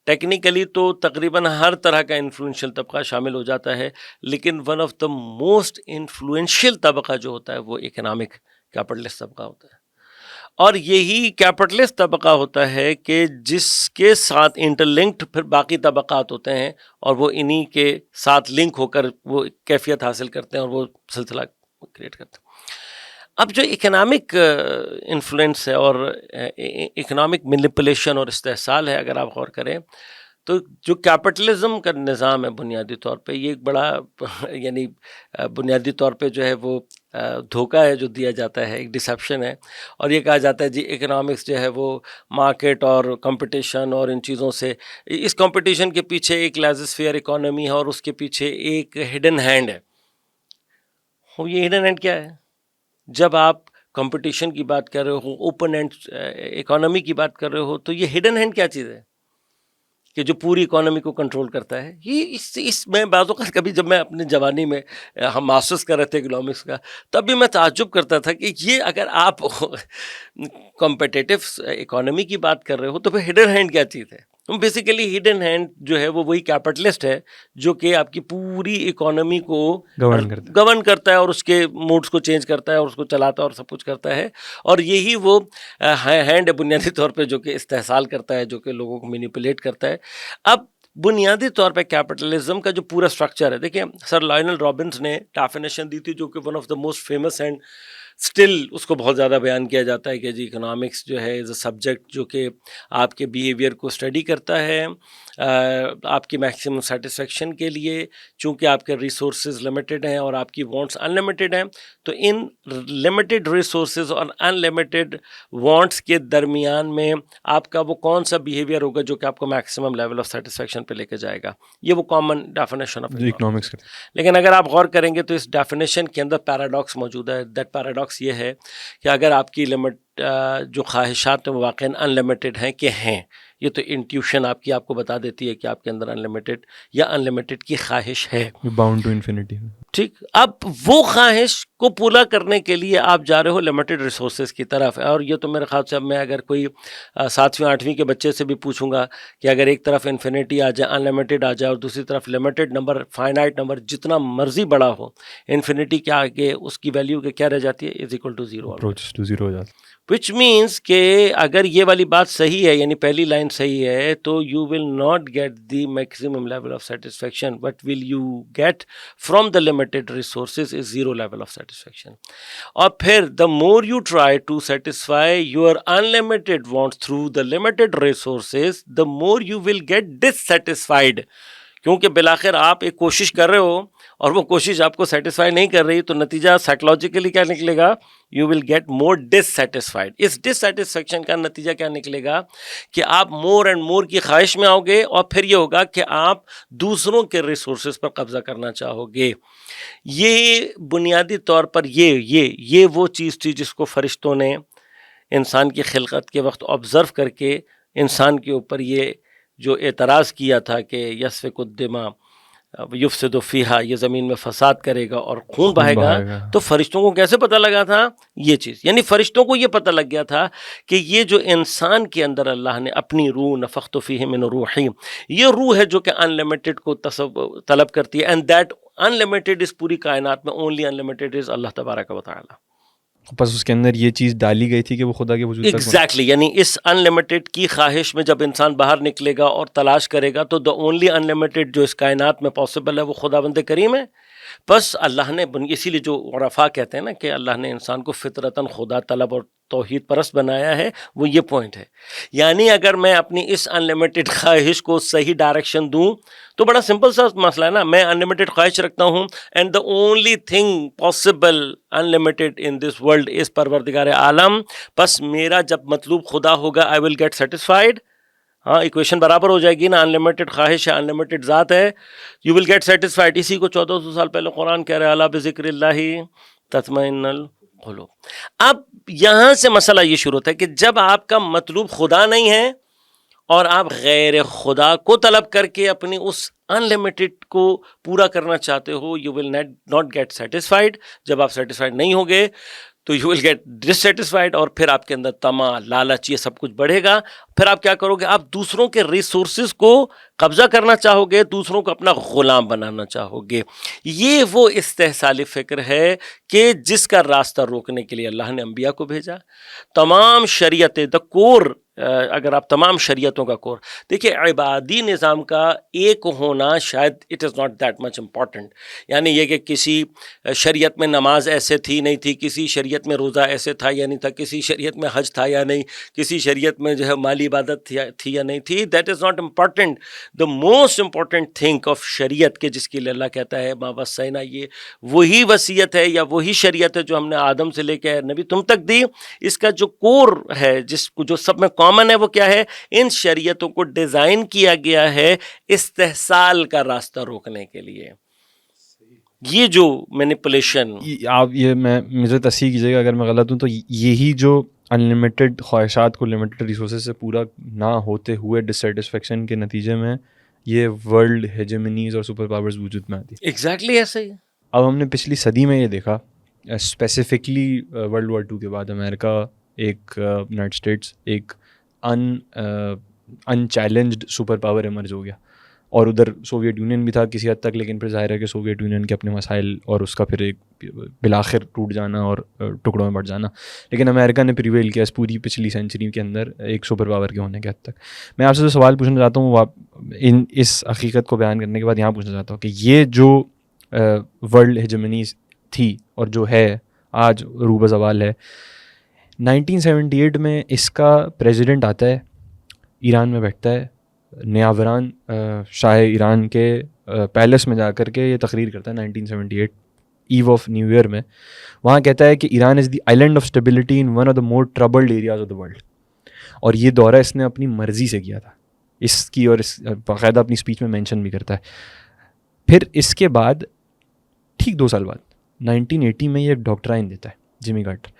ٹیکنیکلی تو تقریباً ہر طرح کا انفلوئنشل طبقہ شامل ہو جاتا ہے, لیکن one of the most influential طبقہ جو ہوتا ہے وہ اکنامک کیپٹلسٹ طبقہ ہوتا ہے. اور یہی کیپٹلسٹ طبقہ ہوتا ہے کہ جس کے ساتھ انٹر لنکڈ پھر باقی طبقات ہوتے ہیں, اور وہ انہی کے ساتھ لنک ہو کر وہ کیفیت حاصل کرتے ہیں اور وہ سلسلہ کریٹ کرتے ہیں. اب جو اکنامک انفلوئنس ہے اور اکنامک مینیپولیشن اور استحصال ہے, اگر آپ غور کریں تو جو کیپٹلزم کا نظام ہے بنیادی طور پہ یہ ایک بڑا یعنی بنیادی طور پہ جو ہے وہ دھوکہ ہے جو دیا جاتا ہے, ایک ڈسیپشن ہے. اور یہ کہا جاتا ہے جی اکنامکس جو ہے وہ مارکیٹ اور کمپٹیشن اور ان چیزوں سے, اس کمپٹیشن کے پیچھے ایک لیزر فیئر اکانومی ہے اور اس کے پیچھے ایک ہڈن ہینڈ ہے. یہ ہڈن ہینڈ کیا ہے؟ جب آپ کمپٹیشن کی بات کر رہے ہو, اوپن اینڈ اکانومی کی بات کر رہے ہو, تو یہ ہڈن ہینڈ کیا چیز ہے کہ جو پوری اکانومی کو کنٹرول کرتا ہے. یہ اس میں بعض اوقات کبھی جب میں اپنی جوانی میں ہم ماسٹرز کر رہے تھے اکنامکس کا, تب بھی میں تعجب کرتا تھا کہ یہ اگر آپ کمپٹیٹیو اکانومی کی بات کر رہے ہو تو پھر ہڈن ہینڈ کیا چیز ہے؟ بیسیکلی ہڈن ہینڈ جو ہے وہ وہی کیپٹلسٹ ہے جو کہ آپ کی پوری اکانومی کو گورن کرتا ہے اور اس کے موڈز کو چینج کرتا ہے اور اس کو چلاتا ہے اور سب کچھ کرتا ہے. اور یہی وہ ہینڈ ہے بنیادی طور پہ جو کہ استحصال کرتا ہے, جو کہ لوگوں کو مینیپولیٹ کرتا ہے. اب بنیادی طور پہ کیپٹلزم کا جو پورا اسٹرکچر ہے, دیکھیں سر لائنل رابنس نے ڈیفینیشن دی تھی جو کہ one of the most famous and still اس کو بہت زیادہ بیان کیا جاتا ہے کہ جی اکنامکس جو ہے از اے سبجیکٹ جو کہ آپ کے بیہیویئر کو اسٹڈی کرتا ہے آپ کی میکسیمم سیٹسفیکشن کے لیے. چونکہ آپ کے ریسورسز لمیٹڈ ہیں اور آپ کی وانٹس ان لمیٹڈ ہیں, تو ان لمیٹڈ ریسورسز اور ان لمیٹڈ وانٹس کے درمیان میں آپ کا وہ کون سا بیہیویئر ہوگا جو کہ آپ کو میکسیمم لیول آف سیٹسفیکشن پہ لے کے جائے گا. یہ وہ کامن ڈیفینیشن آف اکنامکس. لیکن اگر آپ غور کریں گے تو اس ڈیفینیشن کے اندر پیراڈاکس موجود ہے. دیٹ پیراڈاکس یہ ہے کہ اگر آپ کی لمٹ جو خواہشات ہیں وہ واقعاً ان لمیٹڈ ہیں کہ ہیں, یہ تو انٹیوشن آپ کو بتا دیتی ہے کہ آپ کے اندر ان لمیٹڈ یا ان لمیٹڈ کی خواہش ہے, باؤنڈ ٹو انفینٹی. ٹھیک. اب وہ خواہش کو پورا کرنے کے لیے آپ جا رہے ہو لمیٹڈ ریسورسز کی طرف. اور یہ تو میرے خیال سے اب میں اگر کوئی 7ویں 8ویں کے بچے سے بھی پوچھوں گا کہ اگر ایک طرف انفینٹی آ جائے, ان لمیٹڈ آ جائے, اور دوسری طرف لمیٹڈ نمبر, فائنائٹ نمبر جتنا مرضی بڑا ہو, انفینٹی کے آگے اس کی ویلیو کیا رہ جاتی ہے, is equal to zero. Approach to zero ہو جاتا ہے. وچ مینس کہ اگر یہ والی بات صحیح ہے, یعنی پہلی لائن صحیح ہے, تو you will not get the maximum level of satisfaction, but will you get from the limited resources is zero level of satisfaction. اور پھر the more you try to satisfy your unlimited wants through the limited resources, the more you will get dissatisfied. کیونکہ بالآخر آپ ایک کوشش کر رہے ہو اور وہ کوشش آپ کو سیٹسفائی نہیں کر رہی, تو نتیجہ سائیکلوجیکلی کیا نکلے گا, you will get more dissatisfied. اس ڈس سیٹسفیکشن کا نتیجہ کیا نکلے گا کہ آپ مور اینڈ مور کی خواہش میں آؤ گے, اور پھر یہ ہوگا کہ آپ دوسروں کے ریسورسز پر قبضہ کرنا چاہو گے. یہ بنیادی طور پر یہ وہ چیز تھی جس کو فرشتوں نے انسان کی خلقت کے وقت آبزرو کر کے انسان کے اوپر یہ جو اعتراض کیا تھا کہ یسفک الدماء یفسد فیہا, یہ زمین میں فساد کرے گا اور خون بہے گا. تو فرشتوں کو کیسے پتہ لگا تھا یہ چیز؟ یعنی فرشتوں کو یہ پتہ لگ گیا تھا کہ یہ جو انسان کے اندر اللہ نے اپنی روح نفخت فیہ من روحی, یہ روح ہے جو کہ ان لمیٹڈ کو طلب کرتی ہے, اینڈ دیٹ ان لمیٹڈ اس پوری کائنات میں اونلی ان لمیٹڈ از اللہ تبارک و تعالی. بس اس کے اندر یہ چیز ڈالی گئی تھی کہ وہ خدا کے وجود تک ایگزیکٹلی. یعنی اس ان لمیٹڈ کی خواہش میں جب انسان باہر نکلے گا اور تلاش کرے گا, تو دا اونلی ان لمیٹڈ جو اس کائنات میں پاسبل ہے وہ خدا بند کریم ہے. بس اللہ نے اسی لیے جو عرفاء کہتے ہیں نا کہ اللہ نے انسان کو فطرتاً خدا طلب اور توحید پرست بنایا ہے, وہ یہ پوائنٹ ہے. یعنی اگر میں اپنی اس ان لمیٹڈ خواہش کو صحیح ڈائریکشن دوں تو بڑا سمپل سا مسئلہ ہے نا, میں ان لمیٹڈ خواہش رکھتا ہوں, and the only thing possible in limited in this world is پروردگار عالم. بس میرا جب مطلوب خدا ہوگا آئی ول گیٹ سیٹسفائڈ. ہاں, ایکویشن برابر ہو جائے گی نا, ان لمیٹڈ خواہش ہے, ان لمیٹڈ ذات ہے, یو ول گیٹ سیٹسفائڈ. اسی کو 1400 سال پہلے قرآن کہہ رہا ہے, الا بذکر اللہ تطمئن القلوب. اب یہاں سے مسئلہ یہ شروع ہوتا ہے کہ جب آپ کا مطلوب خدا نہیں ہے اور آپ غیر خدا کو طلب کر کے اپنی اس ان لمیٹڈ کو پورا کرنا چاہتے ہو, you will not get satisfied. جب آپ سیٹسفائڈ نہیں ہوگے تو یو ول گیٹ ڈسسیٹسفائڈ, اور پھر آپ کے اندر طمع, لالچ, یہ سب کچھ بڑھے گا. پھر آپ کیا کرو گے, آپ دوسروں کے ریسورسز کو قبضہ کرنا چاہو گے, دوسروں کو اپنا غلام بنانا چاہو گے. یہ وہ استحصالی فکر ہے کہ جس کا راستہ روکنے کے لیے اللہ نے انبیاء کو بھیجا. تمام شریعتیں, دا کور, اگر آپ تمام شریعتوں کا کور دیکھیں, عبادی نظام کا ایک ہونا شاید it is not that much important. یعنی یہ کہ کسی شریعت میں نماز ایسے تھی نہیں تھی, کسی شریعت میں روزہ ایسے تھا یا نہیں تھا, کسی شریعت میں حج تھا یا نہیں, کسی شریعت میں جو ہے مالی عبادت تھی یا نہیں تھی, that is not important. The most important thing of شریعت کے جس کے لیے اللہ کہتا ہے ما وصینا, یہ وہی وصیت ہے یا وہی شریعت ہے جو ہم نے آدم سے لے کے نبی تم تک دی. اس کا جو کور ہے, جس کو جو سب میں کامن ہے, وہ کیا ہے, ان شریعتوں کو ڈیزائن کیا گیا ہے استحصال کا راستہ روکنے کے لیے. یہ جو مینیپولیشن, آپ یہ میں مجھے تصحیح کیجیے گا اگر میں غلط ہوں, تو یہی جو ان لمیٹڈ خواہشات کو لمیٹڈ ریسورسز سے پورا نہ ہوتے ہوئے ڈسسیٹسفیکشن کے نتیجے میں یہ ورلڈ ہیجمنیز اور سپر پاورز وجود میں آتی. ایگزیکٹلی ایسا ہی. اب ہم نے پچھلی صدی میں یہ دیکھا, اسپیسیفکلی ورلڈ وار 2 کے بعد امریکہ, ایک یونائٹڈ اسٹیٹس, ایک ان چیلنجڈ سپر پاور ایمرج ہو گیا, اور ادھر سوویٹ یونین بھی تھا کسی حد تک, لیکن پھر ظاہر ہے کہ سوویٹ یونین کے اپنے مسائل اور اس کا پھر ایک بالآخر ٹوٹ جانا اور ٹکڑوں میں بٹ جانا. لیکن امریکہ نے پریویل کیا اس پوری پچھلی سینچری کے اندر ایک سپر پاور کے ہونے کے حد تک. میں آپ سے جو سوال پوچھنا چاہتا ہوں, اس حقیقت کو بیان کرنے کے بعد یہاں پوچھنا چاہتا ہوں کہ یہ جو ورلڈ ہیجمنی تھی اور جو ہے آج روبہ زوال ہے, 1978 میں اس کا پریزیڈنٹ آتا ہے, ایران میں بیٹھتا ہے, نیاوران شاہ ایران کے پیلس میں جا کر کے یہ تقریر کرتا ہے 1978 ایو آف نیو ایئر میں. وہاں کہتا ہے کہ Iran is the island of stability in one of the more troubled areas of the world. اور یہ دورہ اس نے اپنی مرضی سے کیا تھا اس کی, اور اس باقاعدہ اپنی اسپیچ میں مینشن بھی کرتا ہے. پھر اس کے بعد ٹھیک 2 سال بعد 1980 میں یہ ایک ڈاکٹرائن دیتا ہے, جمی کارٹر,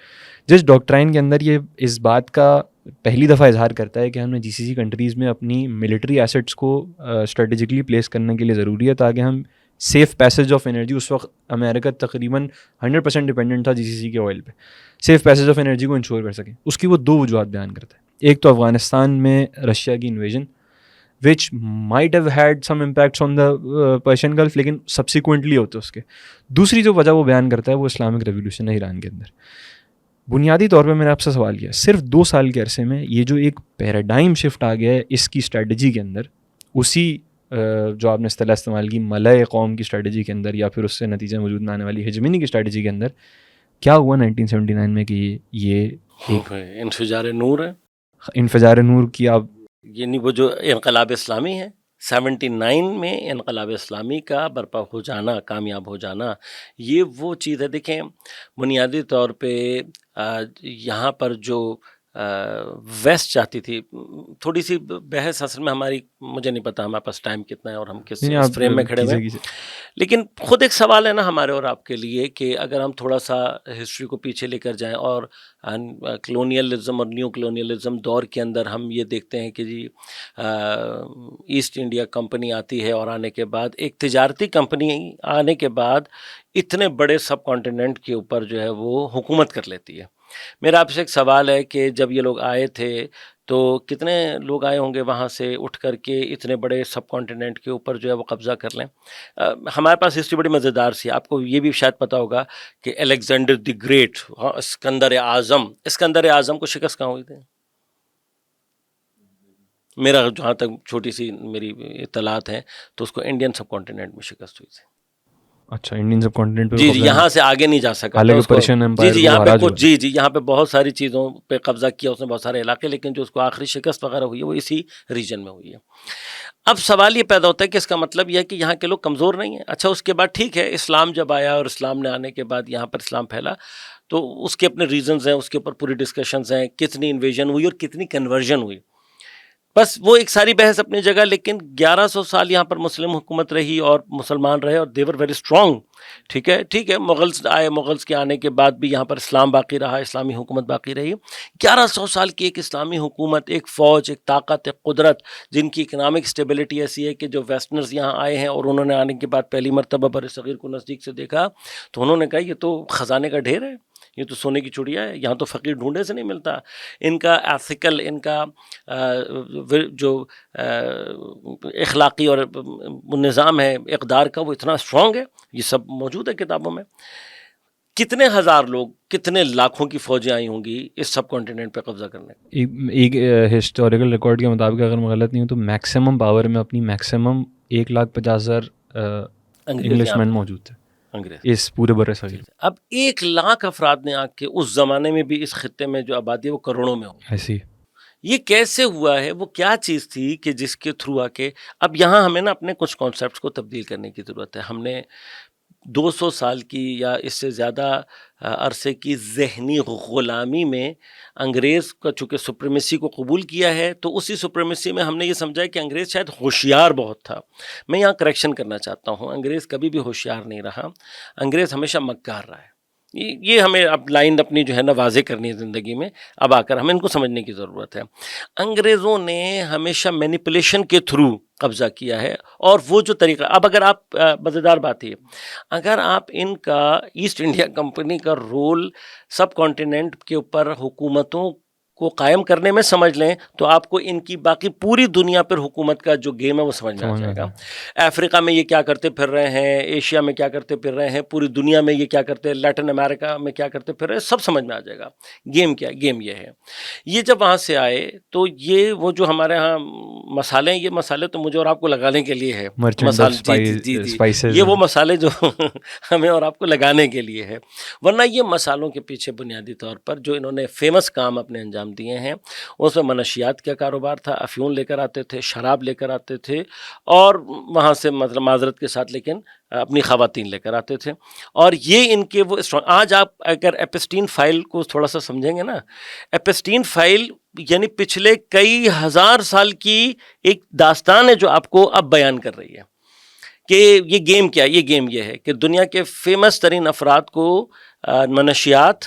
جس ڈاکٹرائن کے اندر یہ اس بات کا پہلی دفعہ اظہار کرتا ہے کہ ہم نے جی سی سی کنٹریز میں اپنی ملٹری ایسٹس کو اسٹریٹجکلی پلیس کرنے کے لیے ضروری ہے تاکہ ہم سیف پیسیج آف انرجی. اس وقت امریکہ تقریباً 100% ڈپینڈنٹ تھا GCC کے آئل پہ. سیف پیسیج آف انرجی کو انشور کر سکیں. اس کی وہ 2 وجوہات بیان کرتا ہے. ایک تو افغانستان میں رشیا کی invasion which might have had some impacts on the Persian Gulf, لیکن subsequently ہوتے اس کے. دوسری جو وجہ وہ بیان کرتا ہے وہ اسلامک ریولیوشن ہے ایران کے اندر. بنیادی طور پہ میرا آپ سے سوال کیا ہے, صرف 2 سال کے عرصے میں یہ جو ایک پیراڈائم شفٹ آ گیا ہے اس کی اسٹریٹجی کے اندر, اسی جو آپ نے اصطلاح استعمال کی ملأ قوم کی اسٹریٹجی کے اندر یا پھر اس سے نتیجہ وجود میں آنے والی ہیجمنی کی اسٹریٹجی کے اندر, کیا ہوا 1979 میں کہ یہ ایک انفجار نور ہے. انفجار نور کی آپ یعنی وہ جو انقلاب اسلامی ہے 79 میں انقلاب اسلامی کا برپا ہو جانا, کامیاب ہو جانا, یہ وہ چیز ہے. دیکھیں بنیادی طور پہ یہاں پر جو ویسٹ چاہتی تھی, تھوڑی سی بحث اصل میں ہماری, مجھے نہیں پتا ہمارے پاس ٹائم کتنا ہے اور ہم کس فریم میں کھڑے ہوئے, لیکن خود ایک سوال ہے نا ہمارے اور آپ کے لیے کہ اگر ہم تھوڑا سا ہسٹری کو پیچھے لے کر جائیں اور کلونیلزم اور نیو کلونیلزم دور کے اندر ہم یہ دیکھتے ہیں کہ جی ایسٹ انڈیا کمپنی آتی ہے اور آنے کے بعد ایک تجارتی کمپنی آنے کے بعد اتنے بڑے سب کانٹیننٹ کے اوپر جو ہے وہ حکومت کر لیتی ہے. میرا آپ سے ایک سوال ہے کہ جب یہ لوگ آئے تھے تو کتنے لوگ آئے ہوں گے وہاں سے اٹھ کر کے اتنے بڑے سب کانٹیننٹ کے اوپر جو ہے وہ قبضہ کر لیں. ہمارے پاس ہسٹری بڑی مزیدار سی, آپ کو یہ بھی شاید پتہ ہوگا کہ الیگزینڈر دی گریٹ, اسکندر اعظم کو شکست کہاں ہوئی تھی؟ میرا جہاں تک چھوٹی سی میری اطلاعات ہیں تو اس کو انڈین سب کانٹیننٹ میں شکست ہوئی تھی. اچھا, انڈین سب کانٹیننٹ جی یہاں سے آگے نہیں جا سکا جی یہاں پہ کچھ یہاں پہ بہت ساری چیزوں پہ قبضہ کیا اس نے, بہت سارے علاقے, لیکن جو اس کو آخری شکست وغیرہ ہوئی ہے وہ اسی ریجن میں ہوئی ہے. اب سوال یہ پیدا ہوتا ہے کہ اس کا مطلب یہ ہے کہ یہاں کے لوگ کمزور نہیں ہیں. اچھا اس کے بعد ٹھیک ہے, اسلام جب آیا اور اسلام نے آنے کے بعد یہاں پر اسلام پھیلا تو اس کے اپنے ریزنز ہیں, اس کے اوپر پوری ڈسکشنز ہیں, کتنی انویژن ہوئی اور کتنی کنورژن ہوئی, بس وہ ایک ساری بحث اپنی جگہ. لیکن 1100 سال یہاں پر مسلم حکومت رہی اور مسلمان رہے اور دیور ویری اسٹرانگ. ٹھیک ہے, مغلز آئے, مغلز کے آنے کے بعد بھی یہاں پر اسلام باقی رہا, اسلامی حکومت باقی رہی. 1100 سال کی ایک اسلامی حکومت, ایک فوج, ایک طاقت, ایک قدرت, جن کی اکنامک اسٹیبلٹی ایسی ہے کہ جو ویسٹرنرز یہاں آئے ہیں اور انہوں نے آنے کے بعد پہلی مرتبہ بر صغیر کو نزدیک سے دیکھا تو انہوں نے کہا یہ تو خزانے کا ڈھیر ہے, یہ تو سونے کی چڑیا ہے, یہاں تو فقیر ڈھونڈے سے نہیں ملتا. ان کا ایتھیکل, ان کا جو اخلاقی اور نظام ہے اقدار کا وہ اتنا اسٹرانگ ہے, یہ سب موجود ہے کتابوں میں. کتنے ہزار لوگ, کتنے لاکھوں کی فوجیں آئی ہوں گی اس سب کانٹیننٹ پہ قبضہ کرنے. ایک ہسٹوریکل ریکارڈ کے مطابق اگر میں غلط نہیں ہوں تو میکسیمم پاور میں اپنی میکسیمم 1,50,000 انگلش مین موجود تھے انگریز اس پورے برے صغیر. اب 1,00,000 افراد نے آ کے اس زمانے میں بھی اس خطے میں جو آبادی ہے وہ کروڑوں میں ہو. ایسی یہ کیسے ہوا ہے, وہ کیا چیز تھی کہ جس کے تھرو آ کے اب یہاں ہمیں نا اپنے کچھ کانسیپٹس کو تبدیل کرنے کی ضرورت ہے. ہم نے 200 سال کی یا اس سے زیادہ عرصے کی ذہنی غلامی میں انگریز کا چونکہ سپریمیسی کو قبول کیا ہے تو اسی سپریمیسی میں ہم نے یہ سمجھا ہے کہ انگریز شاید ہوشیار بہت تھا. میں یہاں کریکشن کرنا چاہتا ہوں, انگریز کبھی بھی ہوشیار نہیں رہا, انگریز ہمیشہ مکار رہا ہے. یہ ہمیں اب لائن اپنی جو ہے نا واضح کرنی ہے زندگی میں, اب آ کر ہمیں ان کو سمجھنے کی ضرورت ہے. انگریزوں نے ہمیشہ مینیپولیشن کے تھرو قبضہ کیا ہے, اور وہ جو طریقہ, اب اگر آپ, مزیدار بات ہے, اگر آپ ان کا ایسٹ انڈیا کمپنی کا رول سب کانٹیننٹ کے اوپر حکومتوں کو قائم کرنے میں سمجھ لیں تو آپ کو ان کی باقی پوری دنیا پر حکومت کا جو گیم ہے وہ سمجھ میں آ جائے گا. افریقہ میں یہ کیا کرتے پھر رہے ہیں, ایشیا میں کیا کرتے پھر رہے ہیں, پوری دنیا میں یہ کیا کرتے, لیٹن امریکہ میں کیا کرتے پھر رہے ہیں, سب سمجھ میں آ جائے گا. گیم کیا ہے, گیم یہ ہے. یہ جب وہاں سے آئے تو یہ وہ جو ہمارے ہاں مسالے ہیں, یہ مسالے تو مجھے اور آپ کو لگانے کے لیے ہے, مسالے یہ وہ مسالے جو ہمیں اور آپ کو لگانے کے لیے ہے. ورنہ یہ مسالوں کے پیچھے بنیادی طور پر جو انہوں نے فیمس کام اپنے انجام دیے ہیں اس میں منشیات کا کاروبار تھا, افیون لے کر آتے تھے, شراب لے کر آتے تھے, اور وہاں سے مطلب معذرت کے ساتھ لیکن اپنی خواتین لے کر آتے تھے. اور یہ ان کے وہ آج آپ اگر ایپسٹین فائل کو تھوڑا سا سمجھیں گے نا, ایپسٹین فائل یعنی پچھلے کئی ہزار سال کی ایک داستان ہے جو آپ کو اب بیان کر رہی ہے کہ یہ گیم کیا ہے. یہ گیم یہ ہے کہ دنیا کے فیمس ترین افراد کو منشیات,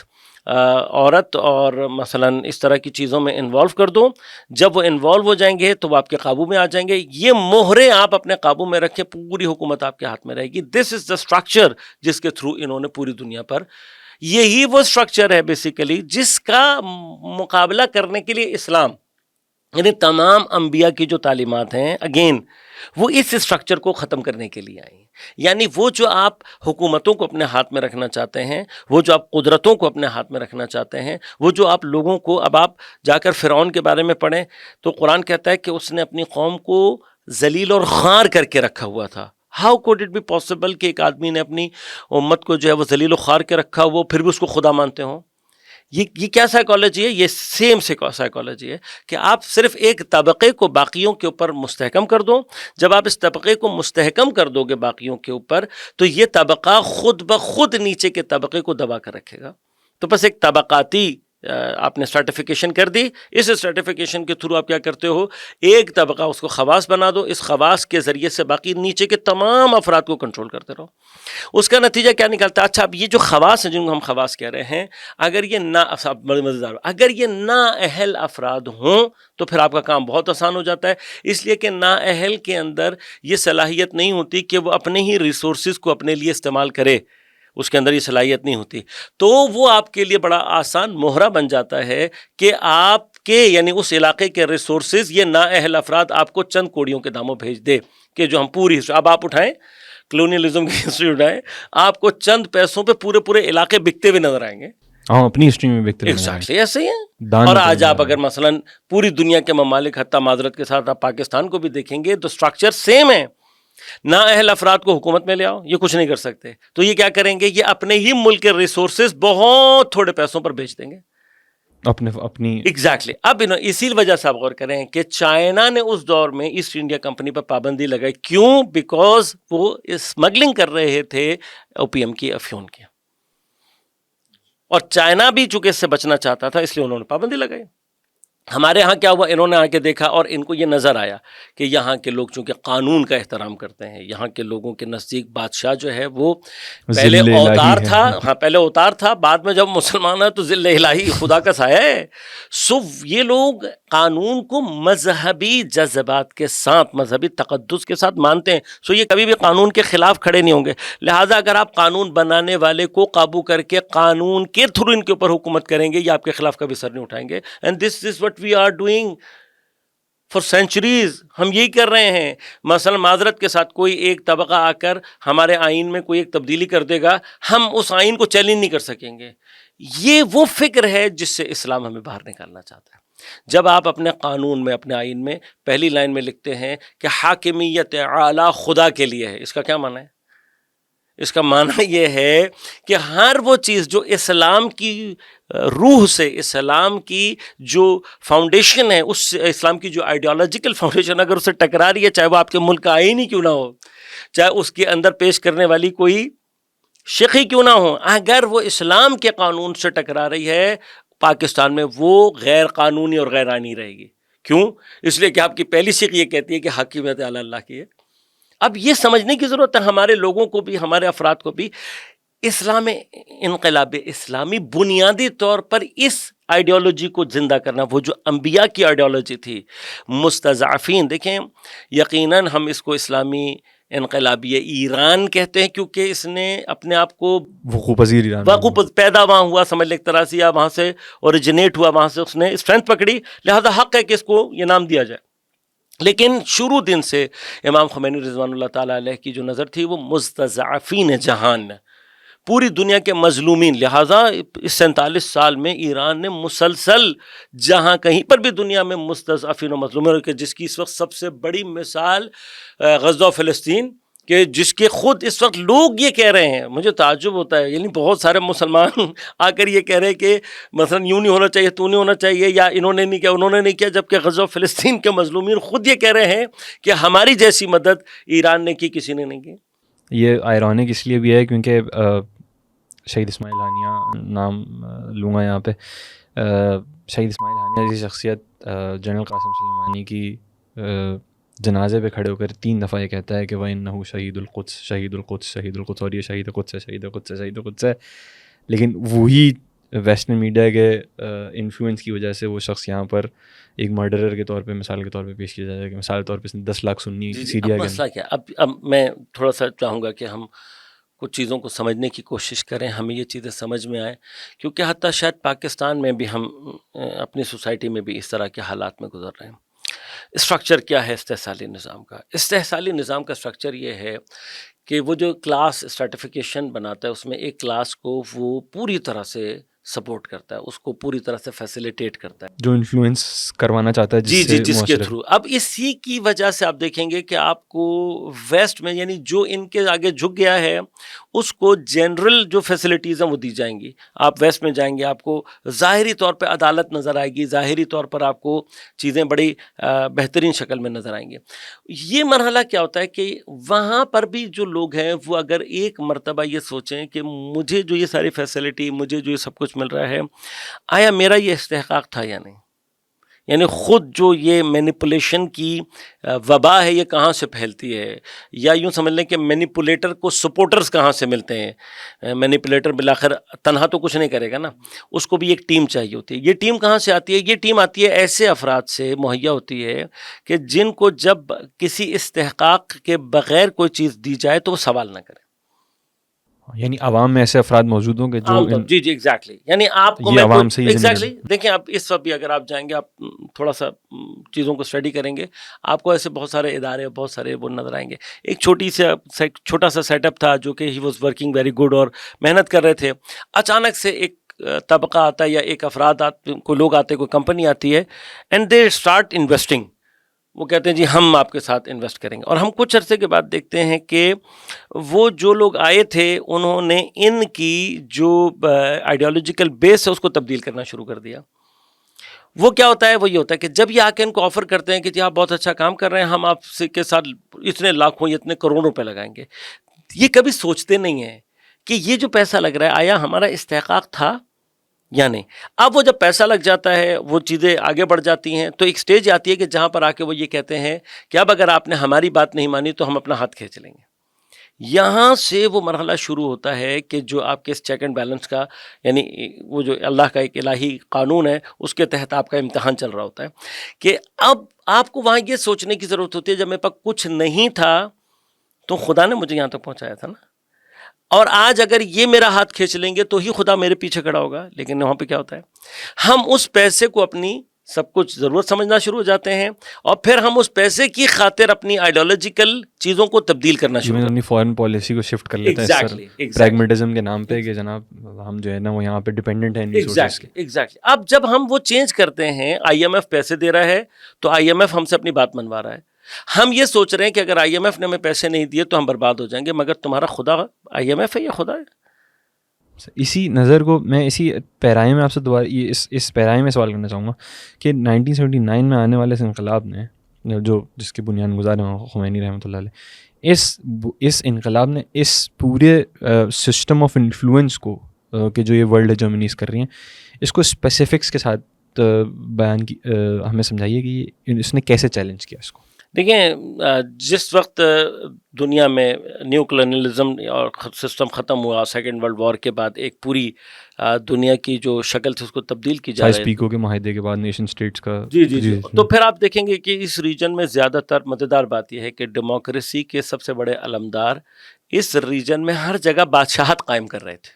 عورت اور مثلاً اس طرح کی چیزوں میں انوالو کر دو. جب وہ انوالو ہو جائیں گے تو وہ آپ کے قابو میں آ جائیں گے. یہ مہرے آپ اپنے قابو میں رکھیں, پوری حکومت آپ کے ہاتھ میں رہے گی. دس از دا اسٹرکچر جس کے تھرو انہوں نے پوری دنیا پر, یہی وہ اسٹرکچر ہے بیسیکلی جس کا مقابلہ کرنے کے لیے اسلام, یعنی تمام انبیاء کی جو تعلیمات ہیں اگین وہ اس اسٹرکچر کو ختم کرنے کے لیے آئی ہیں. یعنی وہ جو آپ حکومتوں کو اپنے ہاتھ میں رکھنا چاہتے ہیں, وہ جو آپ قدرتوں کو اپنے ہاتھ میں رکھنا چاہتے ہیں, وہ جو آپ لوگوں کو, اب آپ جا کر فرعون کے بارے میں پڑھیں تو قرآن کہتا ہے کہ اس نے اپنی قوم کو ذلیل اور خوار کر کے رکھا ہوا تھا. How could it be possible کہ ایک آدمی نے اپنی امت کو جو ہے وہ ذلیل و خوار کے رکھا, وہ پھر بھی اس کو خدا مانتے ہوں؟ یہ کیا سائیکالوجی ہے؟ یہ سیم سائیکالوجی ہے کہ آپ صرف ایک طبقے کو باقیوں کے اوپر مستحکم کر دو. جب آپ اس طبقے کو مستحکم کر دو گے باقیوں کے اوپر تو یہ طبقہ خود بخود نیچے کے طبقے کو دبا کر رکھے گا. تو بس ایک طبقاتی آپ نے سرٹیفیکیشن کر دی. اس سرٹیفیکیشن کے تھرو آپ کیا کرتے ہو, ایک طبقہ اس کو خواص بنا دو, اس خواص کے ذریعے سے باقی نیچے کے تمام افراد کو کنٹرول کرتے رہو. اس کا نتیجہ کیا نکلتا ہے؟ اچھا اب یہ جو خواص ہیں جن کو ہم خواص کہہ رہے ہیں, اگر یہ بڑے مزیدار, اگر یہ نااہل افراد ہوں تو پھر آپ کا کام بہت آسان ہو جاتا ہے. اس لیے کہ نااہل کے اندر یہ صلاحیت نہیں ہوتی کہ وہ اپنے ہی ریسورسز کو اپنے لیے استعمال کرے, اس کے اندر یہ صلاحیت نہیں ہوتی. تو وہ آپ کے لیے بڑا آسان مہرہ بن جاتا ہے کہ آپ کے یعنی اس علاقے کے ریسورسز, یہ نااہل افراد آپ کو چند کوڑیوں کے داموں بھیج دے کہ جو ہم پوری اب آپ اٹھائیں کلونیلزم کی ہسٹری اٹھائیں, آپ کو چند پیسوں پہ پورے علاقے بکتے ہوئے نظر آئیں گے. اپنی ہسٹری میں بکتے ایگزیکٹلی ایسے ہی ہیں. اور آج آپ اگر مثلاً پوری دنیا کے ممالک حتیٰ معذرت کے ساتھ آپ پاکستان کو بھی دیکھیں گے تو اسٹرکچر سیم ہے. نااہل افراد کو حکومت میں لے آؤ, یہ کچھ نہیں کر سکتے. تو یہ کیا کریں گے؟ یہ اپنے ہی ملک کے ریسورسز بہت تھوڑے پیسوں پر بیچ دیں گے اپنی ایگزیکٹلی. اب اسی وجہ سے آپ غور کریں کہ چائنا نے اس دور میں ایسٹ انڈیا کمپنی پر پابندی لگائی. کیوں؟ بیکاز وہ اسمگلنگ کر رہے تھے اوپیم کی, افیون کی, اور چائنا بھی چونکہ اس سے بچنا چاہتا تھا اس لیے انہوں نے پابندی لگائی. ہمارے ہاں کیا ہوا؟ انہوں نے آ کے دیکھا اور ان کو یہ نظر آیا کہ یہاں کے لوگ چونکہ قانون کا احترام کرتے ہیں, یہاں کے لوگوں کے نزدیک بادشاہ جو ہے وہ پہلے اوتار تھا, پہلے اوتار تھا, بعد میں جب مسلمان ہے تو ذل الہی خدا کا سایہ ہے. سو یہ لوگ قانون کو مذہبی جذبات کے ساتھ, مذہبی تقدس کے ساتھ مانتے ہیں. سو یہ کبھی بھی قانون کے خلاف کھڑے نہیں ہوں گے. لہٰذا اگر آپ قانون بنانے والے کو قابو کر کے قانون کے تھرو ان کے اوپر حکومت کریں گے, یہ آپ کے خلاف کبھی سر نہیں اٹھائیں گے. And this is what we are doing for centuries. ہم یہی کر رہے ہیں. مثلا معذرت کے ساتھ کوئی ایک طبقہ آ کر ہمارے آئین میں کوئی ایک تبدیلی کر دے گا, ہم اس آئین کو چیلنج نہیں کر سکیں گے. یہ وہ فکر ہے جس سے اسلام ہمیں باہر نکالنا چاہتا ہے. جب آپ اپنے قانون میں, اپنے آئین میں پہلی لائن میں لکھتے ہیں کہ حاکمیت اعلیٰ خدا کے لیے ہے, اس کا کیا معنی ہے؟ اس کا معنی یہ ہے کہ ہر وہ چیز جو اسلام کی روح سے, اسلام کی جو فاؤنڈیشن ہے, اس اسلام کی جو آئیڈیالوجیکل فاؤنڈیشن اگر اسے ٹکرا رہی ہے, چاہے وہ آپ کے ملک کا آئین ہی کیوں نہ ہو, چاہے اس کے اندر پیش کرنے والی کوئی شق ہی کیوں نہ ہو, اگر وہ اسلام کے قانون سے ٹکرا رہی ہے, پاکستان میں وہ غیر قانونی اور غیر آئینی رہے گی. کیوں؟ اس لیے کہ آپ کی پہلی شق یہ کہتی ہے کہ حاکمیت اعلیٰ اللہ کی ہے. اب یہ سمجھنے کی ضرورت ہے ہمارے لوگوں کو بھی, ہمارے افراد کو بھی. اسلام انقلاب اسلامی بنیادی طور پر اس آئیڈیالوجی کو زندہ کرنا, وہ جو انبیاء کی آئیڈیالوجی تھی, مستضعفین. دیکھیں یقیناً ہم اس کو اسلامی انقلابی ایران کہتے ہیں کیونکہ اس نے اپنے آپ کو وقوع پذیر ایران, پیدا وہاں ہوا, سمجھ لے ایک طرح سے, یا وہاں سے اوریجنیٹ ہوا, وہاں سے اس نے اسٹرینتھ پکڑی, لہذا حق ہے کہ اس کو یہ نام دیا جائے. لیکن شروع دن سے امام خمینی رضوان اللہ تعالیٰ علیہ کی جو نظر تھی وہ مستضعفین جہان, پوری دنیا کے مظلومین. لہٰذا اس 47 سال میں ایران نے مسلسل جہاں کہیں پر بھی دنیا میں مستضعفین و مظلومین, جس کی اس وقت سب سے بڑی مثال غزہ و فلسطین, کہ جس کے خود اس وقت لوگ یہ کہہ رہے ہیں, مجھے تعجب ہوتا ہے, یعنی بہت سارے مسلمان آ کر یہ کہہ رہے ہیں کہ مثلا یوں نہیں ہونا چاہیے, تو نہیں ہونا چاہیے, یا انہوں نے نہیں کیا, انہوں نے نہیں کیا, جبکہ غزہ و فلسطین کے مظلومین خود یہ کہہ رہے ہیں کہ ہماری جیسی مدد ایران نے کی, کسی نے نہیں کی. یہ آئرونک اس لیے بھی ہے کیونکہ شہید اسماعیل ہانیہ نام لوں گا یہاں پہ, شہید اسماعیل ہانیہ جیسی شخصیت جنرل قاسم سلیمانی کی جنازے پہ کھڑے ہو کر 3 دفعہ یہ کہتا ہے کہ وَإِنَّهُ شہید القدس, شہید القدس, شہید القدس, اور یہ شہید قدس ہے, شہید قدس ہے, شہید قدس ہے. لیکن وہی ویسٹرن میڈیا کے انفلوئنس کی وجہ سے وہ شخص یہاں پر ایک مرڈرر کے طور پہ مثال کے طور پہ پیش کیا جاتا ہے کہ مثال کے طور پہ اس نے 10 لاکھ سنی سیریا کے مسئلہ کیا. اب میں تھوڑا سا چاہوں گا کہ ہم کچھ چیزوں کو سمجھنے کی کوشش کریں, ہمیں یہ چیزیں سمجھ میں آئیں, کیونکہ حتیٰ شاید پاکستان میں بھی ہم اپنی سوسائٹی میں بھی اس طرح کے حالات میں گزر رہے ہیں. اسٹرکچر کیا ہے استحصالی نظام کا؟ استحصالی نظام کا اسٹرکچر یہ ہے کہ وہ جو کلاس اسٹریٹیفیکیشن بناتا ہے اس میں ایک کلاس کو وہ پوری طرح سے سپورٹ کرتا ہے, اس کو پوری طرح سے فیسیلیٹیٹ کرتا ہے, جو انفلوئنس کروانا چاہتا ہے جس کے تھرو. اب اسی کی وجہ سے آپ دیکھیں گے کہ آپ کو ویسٹ میں, یعنی جو ان کے آگے جھک گیا ہے اس کو جنرل جو فیسلٹیز ہیں وہ دی جائیں گی. آپ ویسٹ میں جائیں گے, آپ کو ظاہری طور پہ عدالت نظر آئے گی, ظاہری طور پر آپ کو چیزیں بڑی بہترین شکل میں نظر آئیں گی. یہ مرحلہ کیا ہوتا ہے کہ وہاں پر بھی جو لوگ ہیں وہ اگر ایک مرتبہ یہ سوچیں کہ مجھے جو یہ ساری فیسلٹی, مجھے جو یہ سب کچھ مل رہا ہے, آیا میرا یہ استحقاق تھا یا نہیں. یعنی خود جو یہ مینیپولیشن کی وبا ہے یہ کہاں سے پھیلتی ہے, یا یوں سمجھ لیں کہ مینیپولیٹر کو سپورٹرز کہاں سے ملتے ہیں. مینیپولیٹر بالآخر تنہا تو کچھ نہیں کرے گا نا, اس کو بھی ایک ٹیم چاہیے ہوتی ہے. یہ ٹیم کہاں سے آتی ہے؟ یہ ٹیم آتی ہے ایسے افراد سے مہیا ہوتی ہے کہ جن کو جب کسی استحقاق کے بغیر کوئی چیز دی جائے تو وہ سوال نہ کرے. یعنی عوام میں ایسے افراد موجود ہوں گے جو جی ایگزیکٹلی, یعنی آپ کو عوام سے ایگزیکٹلی دیکھیں, آپ اس وقت بھی اگر آپ جائیں گے, آپ تھوڑا سا چیزوں کو اسٹڈی کریں گے, آپ کو ایسے بہت سارے ادارے, بہت سارے وہ نظر آئیں گے. ایک چھوٹا سا سیٹ اپ تھا جو کہ he was working very good اور محنت کر رہے تھے. اچانک سے ایک طبقہ آتا ہے یا ایک افراد کوئی لوگ آتے ہیں, کوئی کمپنی آتی ہے, اینڈ دے اسٹارٹ انویسٹنگ. وہ کہتے ہیں جی ہم آپ کے ساتھ انویسٹ کریں گے. اور ہم کچھ عرصے کے بعد دیکھتے ہیں کہ وہ جو لوگ آئے تھے انہوں نے ان کی جو آئیڈیالوجیکل بیس ہے اس کو تبدیل کرنا شروع کر دیا. وہ کیا ہوتا ہے؟ وہ یہ ہوتا ہے کہ جب یہ آ کے ان کو آفر کرتے ہیں کہ جی آپ بہت اچھا کام کر رہے ہیں, ہم آپ کے ساتھ اتنے لاکھوں یا اتنے کروڑوں روپے لگائیں گے. یہ کبھی سوچتے نہیں ہیں کہ یہ جو پیسہ لگ رہا ہے آیا ہمارا استحقاق تھا یا نہیں. اب وہ جب پیسہ لگ جاتا ہے, وہ چیزیں آگے بڑھ جاتی ہیں, تو ایک سٹیج آتی ہے کہ جہاں پر آ کے وہ یہ کہتے ہیں کہ اب اگر آپ نے ہماری بات نہیں مانی تو ہم اپنا ہاتھ کھینچ لیں گے. یہاں سے وہ مرحلہ شروع ہوتا ہے کہ جو آپ کے اس چیک اینڈ بیلنس کا, یعنی وہ جو اللہ کا ایک الہی قانون ہے اس کے تحت آپ کا امتحان چل رہا ہوتا ہے کہ اب آپ کو وہاں یہ سوچنے کی ضرورت ہوتی ہے جب میرے پاس کچھ نہیں تھا تو خدا نے مجھے یہاں تک پہنچایا تھا نا, اور آج اگر یہ میرا ہاتھ کھینچ لیں گے تو ہی خدا میرے پیچھے کھڑا ہوگا. لیکن وہاں پہ کیا ہوتا ہے, ہم اس پیسے کو اپنی سب کچھ ضرورت سمجھنا شروع ہو جاتے ہیں, اور پھر ہم اس پیسے کی خاطر اپنی آئیڈیالوجیکل چیزوں کو تبدیل کرنا شروع کرتے ہیں. فورن پالیسی کو شفٹ کر لیتے ہیں پریگمیٹزم کے نام پہ کہ جناب ہم جو ہے نا وہ یہاں پہ ڈیپینڈنٹ ہیں ریسورسز کے. ایگزیکٹلی. اب جب ہم وہ چینج کرتے ہیں, آئی ایم ایف پیسے دے رہا ہے تو آئی ایم ایف ہم سے اپنی بات منوا رہا ہے. ہم یہ سوچ رہے ہیں کہ اگر آئی ایم ایف نے ہمیں پیسے نہیں دیے تو ہم برباد ہو جائیں گے, مگر تمہارا خدا آئی ایم ایف ہے یا خدا ہے؟ اسی نظر کو میں اسی پیرائے میں آپ سے دوبارہ اس پیرائے میں سوال کرنا چاہوں گا کہ 1979 میں آنے والے اس انقلاب نے, جو جس کے بنیاد گزار ہیں خمینی رحمۃ اللہ علیہ, اس انقلاب نے اس پورے سسٹم آف انفلوئنس کو کہ جو یہ ورلڈ ہیجمنیز کر رہی ہیں, اس کو اسپیسیفکس کے ساتھ بیان کی ہمیں سمجھائیے کہ اس نے کیسے چیلنج کیا اس کو. دیکھیں, جس وقت دنیا میں نیو کولونیلزم اور سسٹم ختم ہوا, سیکنڈ ورلڈ وار کے بعد ایک پوری دنیا کی جو شکل تھی اس کو تبدیل کی جا رہی ہے, پیکو کے معاہدے کے بعد نیشن اسٹیٹس کا. جی تو پھر آپ دیکھیں گے کہ اس ریجن میں زیادہ تر مزیدار بات یہ ہے کہ ڈیموکریسی کے سب سے بڑے علمدار اس ریجن میں ہر جگہ بادشاہت قائم کر رہے تھے.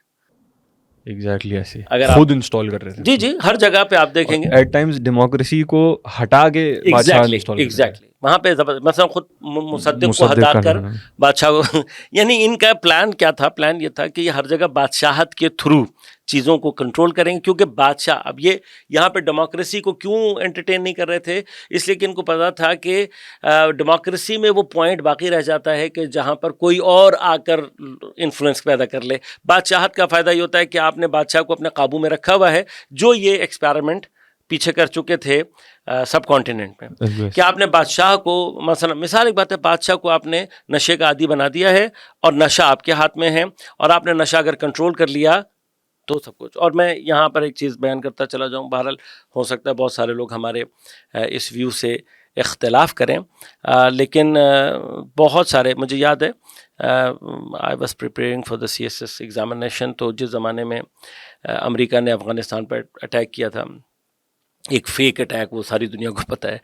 ایگزیکٹلی ایسے خود انسٹال کر رہے تھے. جی ہر جگہ پہ آپ دیکھیں گے ایٹ ٹائمز ڈیموکریسی کو ہٹا کے بادشاہ انسٹال. ایگزیکٹلی. وہاں پہ مثلا خود مصدق کو ہٹا کر بادشاہ کو, یعنی ان کا پلان کیا تھا؟ پلان یہ تھا کہ یہ ہر جگہ بادشاہت کے تھرو چیزوں کو کنٹرول کریں گے, کیونکہ بادشاہ, اب یہ یہاں پہ ڈیموکریسی کو کیوں انٹرٹین نہیں کر رہے تھے, اس لیے کہ ان کو پتا تھا کہ ڈیموکریسی میں وہ پوائنٹ باقی رہ جاتا ہے کہ جہاں پر کوئی اور آ کر انفلوئنس پیدا کر لے. بادشاہت کا فائدہ یہ ہوتا ہے کہ آپ نے بادشاہ کو اپنے قابو میں رکھا ہوا ہے, جو یہ ایکسپیریمنٹ پیچھے کر چکے تھے سب کانٹیننٹ میں, کہ آپ نے بادشاہ کو مثال ایک بات ہے, بادشاہ کو آپ نے نشے کا عادی بنا دیا ہے اور نشہ آپ کے ہاتھ میں ہے, اور آپ نے نشہ اگر کنٹرول کر لیا تو سب کچھ. اور میں یہاں پر ایک چیز بیان کرتا چلا جاؤں, بہرحال ہو سکتا ہے بہت سارے لوگ ہمارے اس ویو سے اختلاف کریں, لیکن بہت سارے, مجھے یاد ہے I was preparing for the CSS examination. تو جس زمانے میں امریکہ نے افغانستان پر اٹیک کیا تھا, ایک فیک اٹیک, وہ ساری دنیا کو پتہ ہے.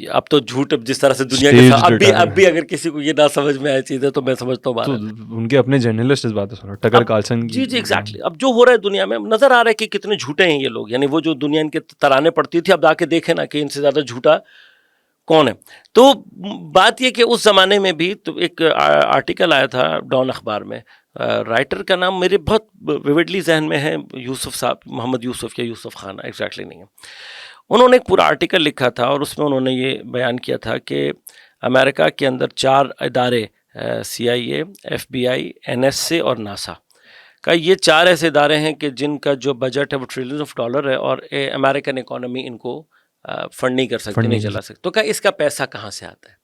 اب تو جھوٹ جس طرح سے دنیا کے ساتھ اب بھی اگر کسی کو یہ نہ سمجھ میں آئے چیزیں تو میں سمجھتا ہوں ان کے اپنے جرنلسٹ اس بات سے ٹکر کارلسن. جی ایگزیکٹلی. اب جو ہو رہا ہے دنیا میں نظر آ رہا ہے کہ کتنے جھوٹے ہیں یہ لوگ. یعنی وہ جو دنیا ان کے ترانے پڑتی تھی, اب آ کے دیکھیں نا کہ ان سے زیادہ جھوٹا کون ہے. تو بات یہ کہ اس زمانے میں بھی تو ایک آرٹیکل آیا تھا ڈان اخبار میں, رائٹر کا نام میرے بہت ویوڈلی ذہن میں ہے, یوسف صاحب, محمد یوسف یا یوسف خان, ایگزیکٹلی نہیں ہے. انہوں نے ایک پورا آرٹیکل لکھا تھا اور اس میں انہوں نے یہ بیان کیا تھا کہ امریکہ کے اندر 4 ادارے, CIA, FBI, NSA اور ناسا کا, یہ 4 ایسے ادارے ہیں کہ جن کا جو بجٹ ہے وہ ٹریلین آف ڈالر ہے, اور امریکن اکانومی ان کو فنڈ نہیں کر سکتی, نہیں چلا سکتی. تو کہا اس کا پیسہ کہاں سے آتا ہے؟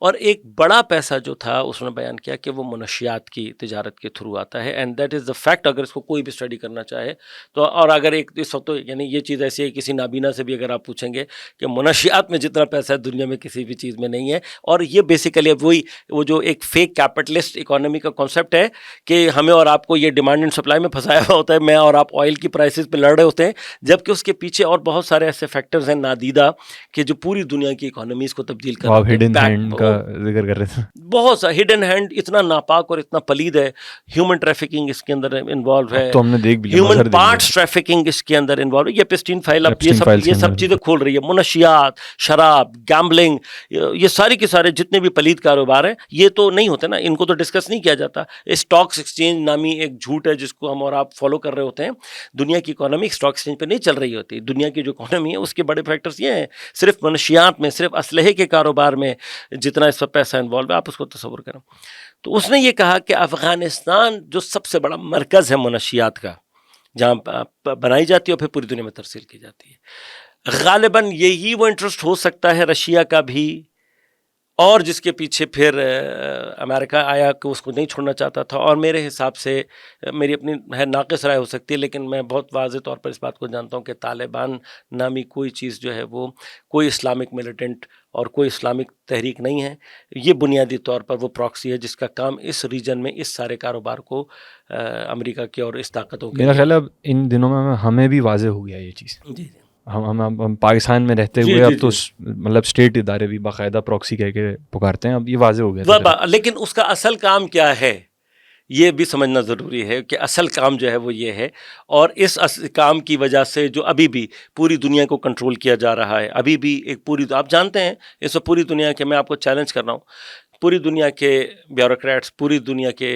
اور ایک بڑا پیسہ جو تھا اس نے بیان کیا کہ وہ منشیات کی تجارت کے تھرو آتا ہے. And that is the fact. اگر اس کو کوئی بھی اسٹڈی کرنا چاہے تو, اور اگر ایک اس وقت یعنی یہ چیز ایسی ہے, کسی نابینا سے بھی اگر آپ پوچھیں گے کہ منشیات میں جتنا پیسہ ہے دنیا میں کسی بھی چیز میں نہیں ہے. اور یہ بیسیکلی وہی وہ جو ایک فیک کیپٹلسٹ اکانومی کا کانسیپٹ ہے کہ ہمیں اور آپ کو یہ ڈیمانڈ اینڈ سپلائی میں پھنسایا ہوا ہوتا ہے, میں اور آپ آئل کی پرائسز پہ لڑ رہے ہوتے ہیں, جبکہ اس کے پیچھے اور بہت سارے ایسے فیکٹرز ہیں نادیدہ کہ جو پوری دنیا کی اکانومیز کو تبدیل کر رہے ہیں. ذکر کر رہے تھے بہت سا ہڈن ہینڈ اتنا ناپاک اور اتنا پلید ہے. ہیومن ٹریفکنگ اس کے اندر انوالو ہے, تو ہم نے دیکھ بھی ہیومن پارٹس ٹریفکنگ اس کے اندر انوالو ہے. یہ پیسٹین فائل اب یہ سب چیزیں کھول رہی ہے. منشیات, شراب, گیمبلنگ, یہ ساری کے سارے جتنے بھی پلید کاروبار ہیں یہ تو نہیں ہوتے نا, ان کو تو ڈسکس نہیں کیا جاتا. اسٹاکس ایکسچینج نامی ایک جھوٹ ہے جس کو ہم اور آپ فالو کر رہے ہوتے ہیں. دنیا کی اکانومی اسٹاک ایکسچینج پہ نہیں چل رہی ہوتی. دنیا کی جو اکانومی ہے اس کے بڑے فیکٹرز یہ ہیں, صرف منشیات میں, صرف اسلحے کے کاروبار میں جتنا اس وقت پیسہ انوالو ہے, آپ اس کو تصور کریں. تو اس نے یہ کہا کہ افغانستان جو سب سے بڑا مرکز ہے منشیات کا, جہاں بنائی جاتی ہے اور پھر پوری دنیا میں ترسیل کی جاتی ہے, غالباً یہی وہ انٹرسٹ ہو سکتا ہے رشیا کا بھی, اور جس کے پیچھے پھر امریکہ آیا کہ اس کو نہیں چھوڑنا چاہتا تھا. اور میرے حساب سے میری اپنی ناقص رائے ہو سکتی ہے, لیکن میں بہت واضح طور پر اس بات کو جانتا ہوں کہ طالبان نامی کوئی چیز جو ہے وہ کوئی اسلامک ملیٹنٹ اور کوئی اسلامک تحریک نہیں ہے. یہ بنیادی طور پر وہ پراکسی ہے جس کا کام اس ریجن میں اس سارے کاروبار کو امریکہ کے اور اس طاقتوں کے, میرا خیال ہے اب ان دنوں میں ہمیں بھی واضح ہو گیا یہ چیز. جی ہم پاکستان میں رہتے ہوئے اب تو مطلب اسٹیٹ ادارے بھی باقاعدہ پراکسی کہہ کے پکارتے ہیں, اب یہ واضح ہو گیا. لیکن اس کا اصل کام کیا ہے یہ بھی سمجھنا ضروری ہے کہ اصل کام جو ہے وہ یہ ہے, اور اس کام کی وجہ سے جو ابھی بھی پوری دنیا کو کنٹرول کیا جا رہا ہے, ابھی بھی ایک پوری, آپ جانتے ہیں اس وقت پوری دنیا کے, میں آپ کو چیلنج کر رہا ہوں, پوری دنیا کے بیوروکریٹس, پوری دنیا کے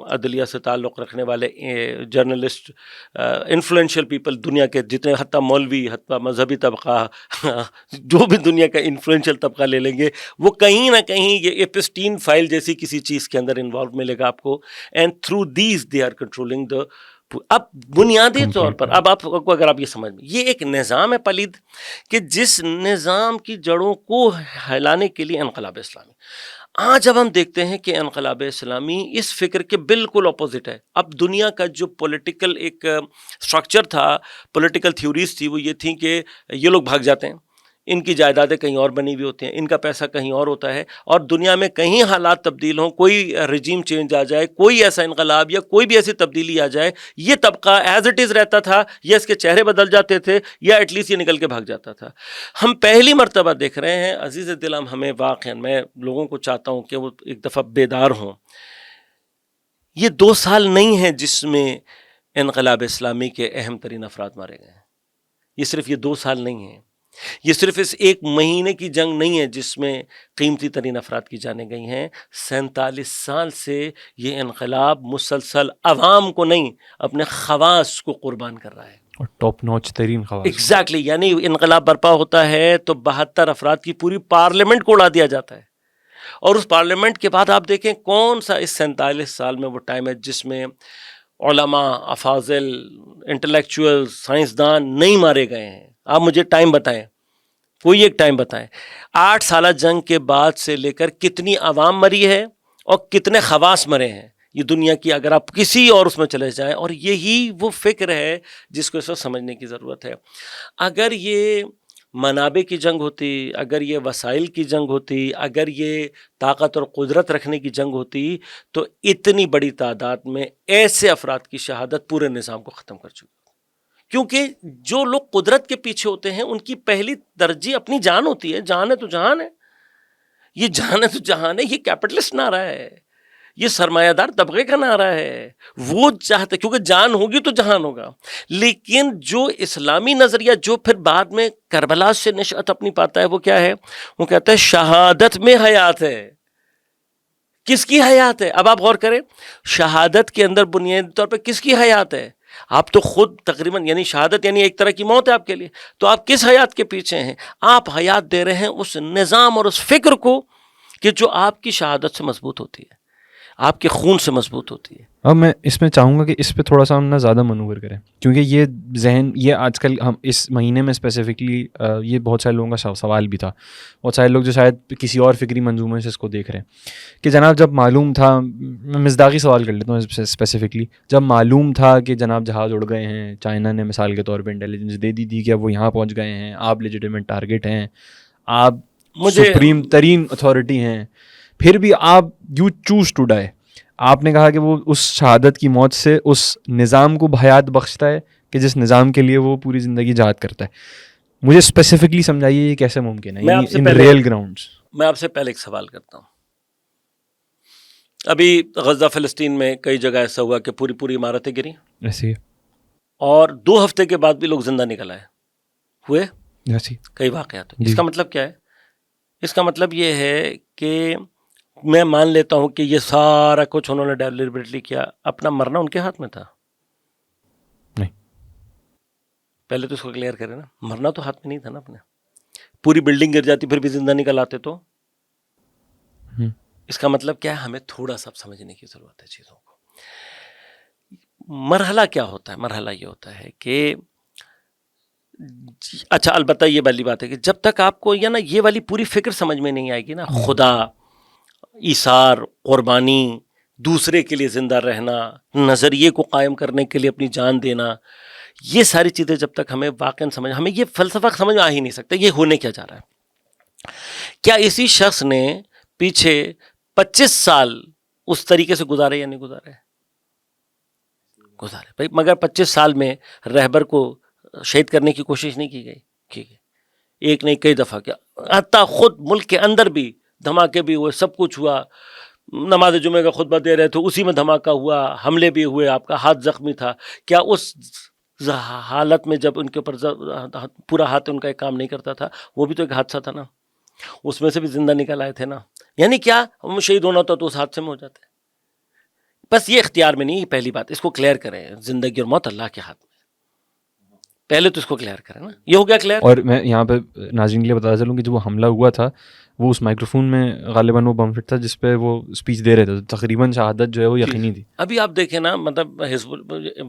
عدلیہ سے تعلق رکھنے والے جرنلسٹ, انفلوئنشل پیپل, دنیا کے جتنے, حتیٰ مولوی, حتیٰ مذہبی طبقہ, جو بھی دنیا کا انفلوئنشل طبقہ لے لیں گے, وہ کہیں نہ کہیں یہ ایپسٹین فائل جیسی کسی چیز کے اندر انوالو ملے گا آپ کو. And through these they are controlling the. اب بنیادی طور پر اب آپ کو اگر آپ یہ سمجھ میں, یہ ایک نظام ہے پلید کہ جس نظام کی جڑوں کو ہلانے کے لیے انقلاب اسلامی. آج جب ہم دیکھتے ہیں کہ انقلاب اسلامی اس فکر کے بالکل اپوزٹ ہے. اب دنیا کا جو پولیٹیکل ایک سٹرکچر تھا, پولیٹیکل تھیوریز تھی, وہ یہ تھیں کہ یہ لوگ بھاگ جاتے ہیں, ان کی جائیدادیں کہیں اور بنی ہوئی ہوتی ہیں, ان کا پیسہ کہیں اور ہوتا ہے, اور دنیا میں کہیں حالات تبدیل ہوں, کوئی رجیم چینج آ جائے, کوئی ایسا انقلاب یا کوئی بھی ایسی تبدیلی آ جائے, یہ طبقہ ایز اٹ از رہتا تھا, یا اس کے چہرے بدل جاتے تھے, یا ایٹ لیسٹ یہ نکل کے بھاگ جاتا تھا. ہم پہلی مرتبہ دیکھ رہے ہیں عزیز دل, ہمیں واقعا میں لوگوں کو چاہتا ہوں کہ وہ ایک دفعہ بیدار ہوں. یہ 2 سال نہیں ہیں جس میں انقلاب اسلامی کے اہم ترین افراد مارے گئے ہیں. یہ صرف یہ 2 سال نہیں ہیں, یہ صرف اس 1 مہینے کی جنگ نہیں ہے جس میں قیمتی ترین افراد کی جانیں گئی ہیں. 47 سال سے یہ انقلاب مسلسل عوام کو نہیں, اپنے خواص کو قربان کر رہا ہے, اور ٹاپ نوچ ترین خواص. ایگزیکٹلی. یعنی انقلاب برپا ہوتا ہے تو 72 افراد کی پوری پارلیمنٹ کو اڑا دیا جاتا ہے, اور اس پارلیمنٹ کے بعد آپ دیکھیں کون سا اس 47 سال میں وہ ٹائم ہے جس میں علماء, افاضل, انٹلیکچوئل, سائنسدان نہیں مارے گئے ہیں. آپ مجھے ٹائم بتائیں, کوئی ایک ٹائم بتائیں. 8 سالہ جنگ کے بعد سے لے کر کتنی عوام مری ہے اور کتنے خواص مرے ہیں یہ دنیا کی, اگر آپ کسی اور اس میں چلے جائیں. اور یہی وہ فکر ہے جس کو اس وقت سمجھنے کی ضرورت ہے. اگر یہ منابع کی جنگ ہوتی، اگر یہ وسائل کی جنگ ہوتی، اگر یہ طاقت اور قدرت رکھنے کی جنگ ہوتی، تو اتنی بڑی تعداد میں ایسے افراد کی شہادت پورے نظام کو ختم کر چکی. کیونکہ جو لوگ قدرت کے پیچھے ہوتے ہیں ان کی پہلی ترجیح اپنی جان ہوتی ہے. جان ہے تو جہان ہے، یہ جان ہے تو جہان ہے. یہ کیپٹلسٹ نعرہ ہے، یہ سرمایہ دار طبقے کا نعرہ ہے. وہ چاہتے کیونکہ جان ہوگی تو جہان ہوگا. لیکن جو اسلامی نظریہ جو پھر بعد میں کربلا سے نشأت اپنی پاتا ہے وہ کیا ہے؟ وہ کہتا ہے شہادت میں حیات ہے. کس کی حیات ہے؟ اب آپ غور کریں، شہادت کے اندر بنیادی طور پہ کس کی حیات ہے؟ آپ تو خود تقریباً، یعنی شہادت یعنی ایک طرح کی موت ہے آپ کے لیے. تو آپ کس حیات کے پیچھے ہیں؟ آپ حیات دے رہے ہیں اس نظام اور اس فکر کو کہ جو آپ کی شہادت سے مضبوط ہوتی ہے، آپ کے خون سے مضبوط ہوتی ہے. اب میں اس میں چاہوں گا کہ اس پہ تھوڑا سا ہم نا زیادہ منور کریں، کیونکہ یہ ذہن، یہ آج کل ہم اس مہینے میں اسپیسیفکلی یہ بہت سارے لوگوں کا سوال بھی تھا، بہت سارے لوگ جو شاید کسی اور فکری منظومے سے اس کو دیکھ رہے ہیں کہ جناب جب معلوم تھا، میں مصداقی سوال کر لیتا ہوں اسپیسیفکلی، جب معلوم تھا کہ جناب جہاز اڑ گئے ہیں، چائنا نے مثال کے طور پہ انٹیلیجنس دے دی تھی کہ اب وہ یہاں پہنچ گئے ہیں، آپ لیجیٹیمیٹ ٹارگیٹ ہیں، آپ سپریم ترین اتھارٹی ہیں، پھر بھی آپ یو چوز ٹو ڈائی. آپ نے کہا کہ وہ اس شہادت کی موت سے اس نظام کو حیات بخشتا ہے کہ جس نظام کے لیے وہ پوری زندگی جہاد کرتا ہے. مجھے اسپیسیفکلی سمجھائیے یہ کیسے ممکن ہے ان ریئل گراؤنڈز. میں آپ سے پہلے ایک سوال کرتا ہوں. ابھی غزہ فلسطین میں کئی جگہ ایسا ہوا کہ پوری عمارتیں گری ایسی، اور 2 ہفتے کے بعد بھی لوگ زندہ نکل آئے ہوئے ایسی کئی واقعات. اس کا مطلب کیا ہے؟ اس کا مطلب یہ ہے کہ میں مان لیتا ہوں کہ یہ سارا کچھ انہوں نے ڈیلیبریٹلی کیا، اپنا مرنا ان کے ہاتھ میں تھا. نہیں، پہلے تو اس کو کلیئر کریں نا، مرنا تو ہاتھ میں نہیں تھا نا اپنے. پوری بلڈنگ گر جاتی پھر بھی زندہ نکل آتے تو اس کا مطلب کیا ہے؟ ہمیں تھوڑا سا سمجھنے کی ضرورت ہے چیزوں کو. مرحلہ کیا ہوتا ہے؟ مرحلہ یہ ہوتا ہے کہ اچھا، البتہ یہ والی بات ہے کہ جب تک آپ کو یہ والی پوری فکر سمجھ میں نہیں آئے گی نا، خدا، ایثار، قربانی، دوسرے کے لیے زندہ رہنا، نظریے کو قائم کرنے کے لیے اپنی جان دینا، یہ ساری چیزیں جب تک ہمیں واقعاً سمجھ، ہمیں یہ فلسفہ سمجھ میں آ ہی نہیں سکتا یہ ہونے کیا جا رہا ہے. کیا اسی شخص نے پیچھے 25 سال اس طریقے سے گزارے یا نہیں گزارے؟ گزارے بھائی، مگر 25 سال میں رہبر کو شہید کرنے کی کوشش نہیں کی گئی. ایک نہیں کئی دفعہ کیا، حتیٰ خود ملک کے اندر بھی دھماکے بھی ہوئے، سب کچھ ہوا. نماز جمعہ کا خطبہ دے رہے تھے، اسی میں دھماکہ ہوا، حملے بھی ہوئے، آپ کا ہاتھ زخمی تھا. کیا اس حالت میں جب ان کے اوپر پورا ہاتھ ان کا ایک کام نہیں کرتا تھا، وہ بھی تو ایک حادثہ تھا نا، اس میں سے بھی زندہ نکل آئے تھے نا. یعنی کیا ہم شہید ہونا ہوتا تو اس حادثے میں ہو جاتے. بس یہ اختیار میں نہیں، پہلی بات اس کو کلیئر کریں، زندگی اور موت اللہ کے ہاتھ میں. پہلے تو اس کو کلیئر کریں نا، یہ ہو گیا کلیئر. اور میں یہاں پہ ناظرین کے لیے بتا چلوں کہ جو وہ حملہ ہوا تھا وہ اس مائکرو فون میں غالباً وہ بمفٹ تھا جس پہ وہ اسپیچ دے رہے تھے، تقریباً شہادت جو ہے وہ یقینی تھی. ابھی آپ دیکھیں نا، مطلب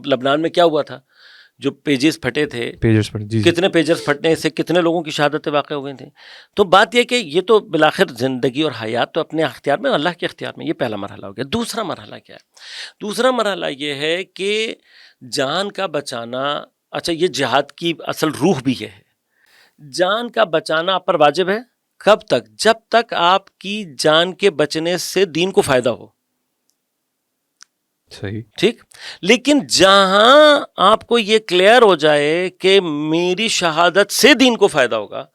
لبنان میں کیا ہوا تھا، جو پیجز پھٹے تھے، کتنے پیجز پھٹنے سے کتنے لوگوں کی شہادتیں واقع ہو گئی تھیں. تو بات یہ کہ یہ تو بالآخر زندگی اور حیات تو اپنے اختیار میں، اللہ کے اختیار میں. یہ پہلا مرحلہ ہو گیا. دوسرا مرحلہ کیا ہے؟ دوسرا مرحلہ یہ ہے کہ جان کا بچانا. اچھا، یہ جہاد کی اصل روح بھی یہ ہے. جان کا بچانا آپ پر واجب ہے. کب تک؟ جب تک آپ کی جان کے بچنے سے دین کو فائدہ ہو. صحیح، ٹھیک. لیکن جہاں آپ کو یہ کلیئر ہو جائے کہ میری شہادت سے دین کو فائدہ ہوگا،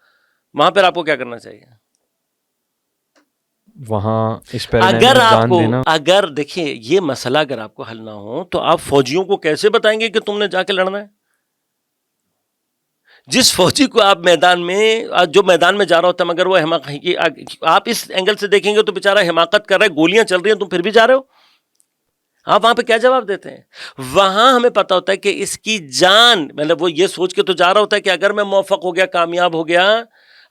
وہاں پر آپ کو کیا کرنا چاہیے؟ وہاں اس پر اگر آپ کو، اگر دیکھیں یہ مسئلہ اگر آپ کو حل نہ ہو تو آپ فوجیوں کو کیسے بتائیں گے کہ تم نے جا کے لڑنا ہے؟ جس فوجی کو آپ میدان میں، جو میدان میں جا رہا ہوتا ہے مگر وہ آپ اس اینگل سے دیکھیں گے تو بیچارہ حماقت کر رہا ہے، گولیاں چل رہی ہیں، تم پھر بھی جا رہے ہو. آپ وہاں پہ کیا جواب دیتے ہیں؟ وہاں ہمیں پتا ہوتا ہے کہ اس کی جان، مطلب وہ یہ سوچ کے تو جا رہا ہوتا ہے کہ اگر میں موفق ہو گیا، کامیاب ہو گیا،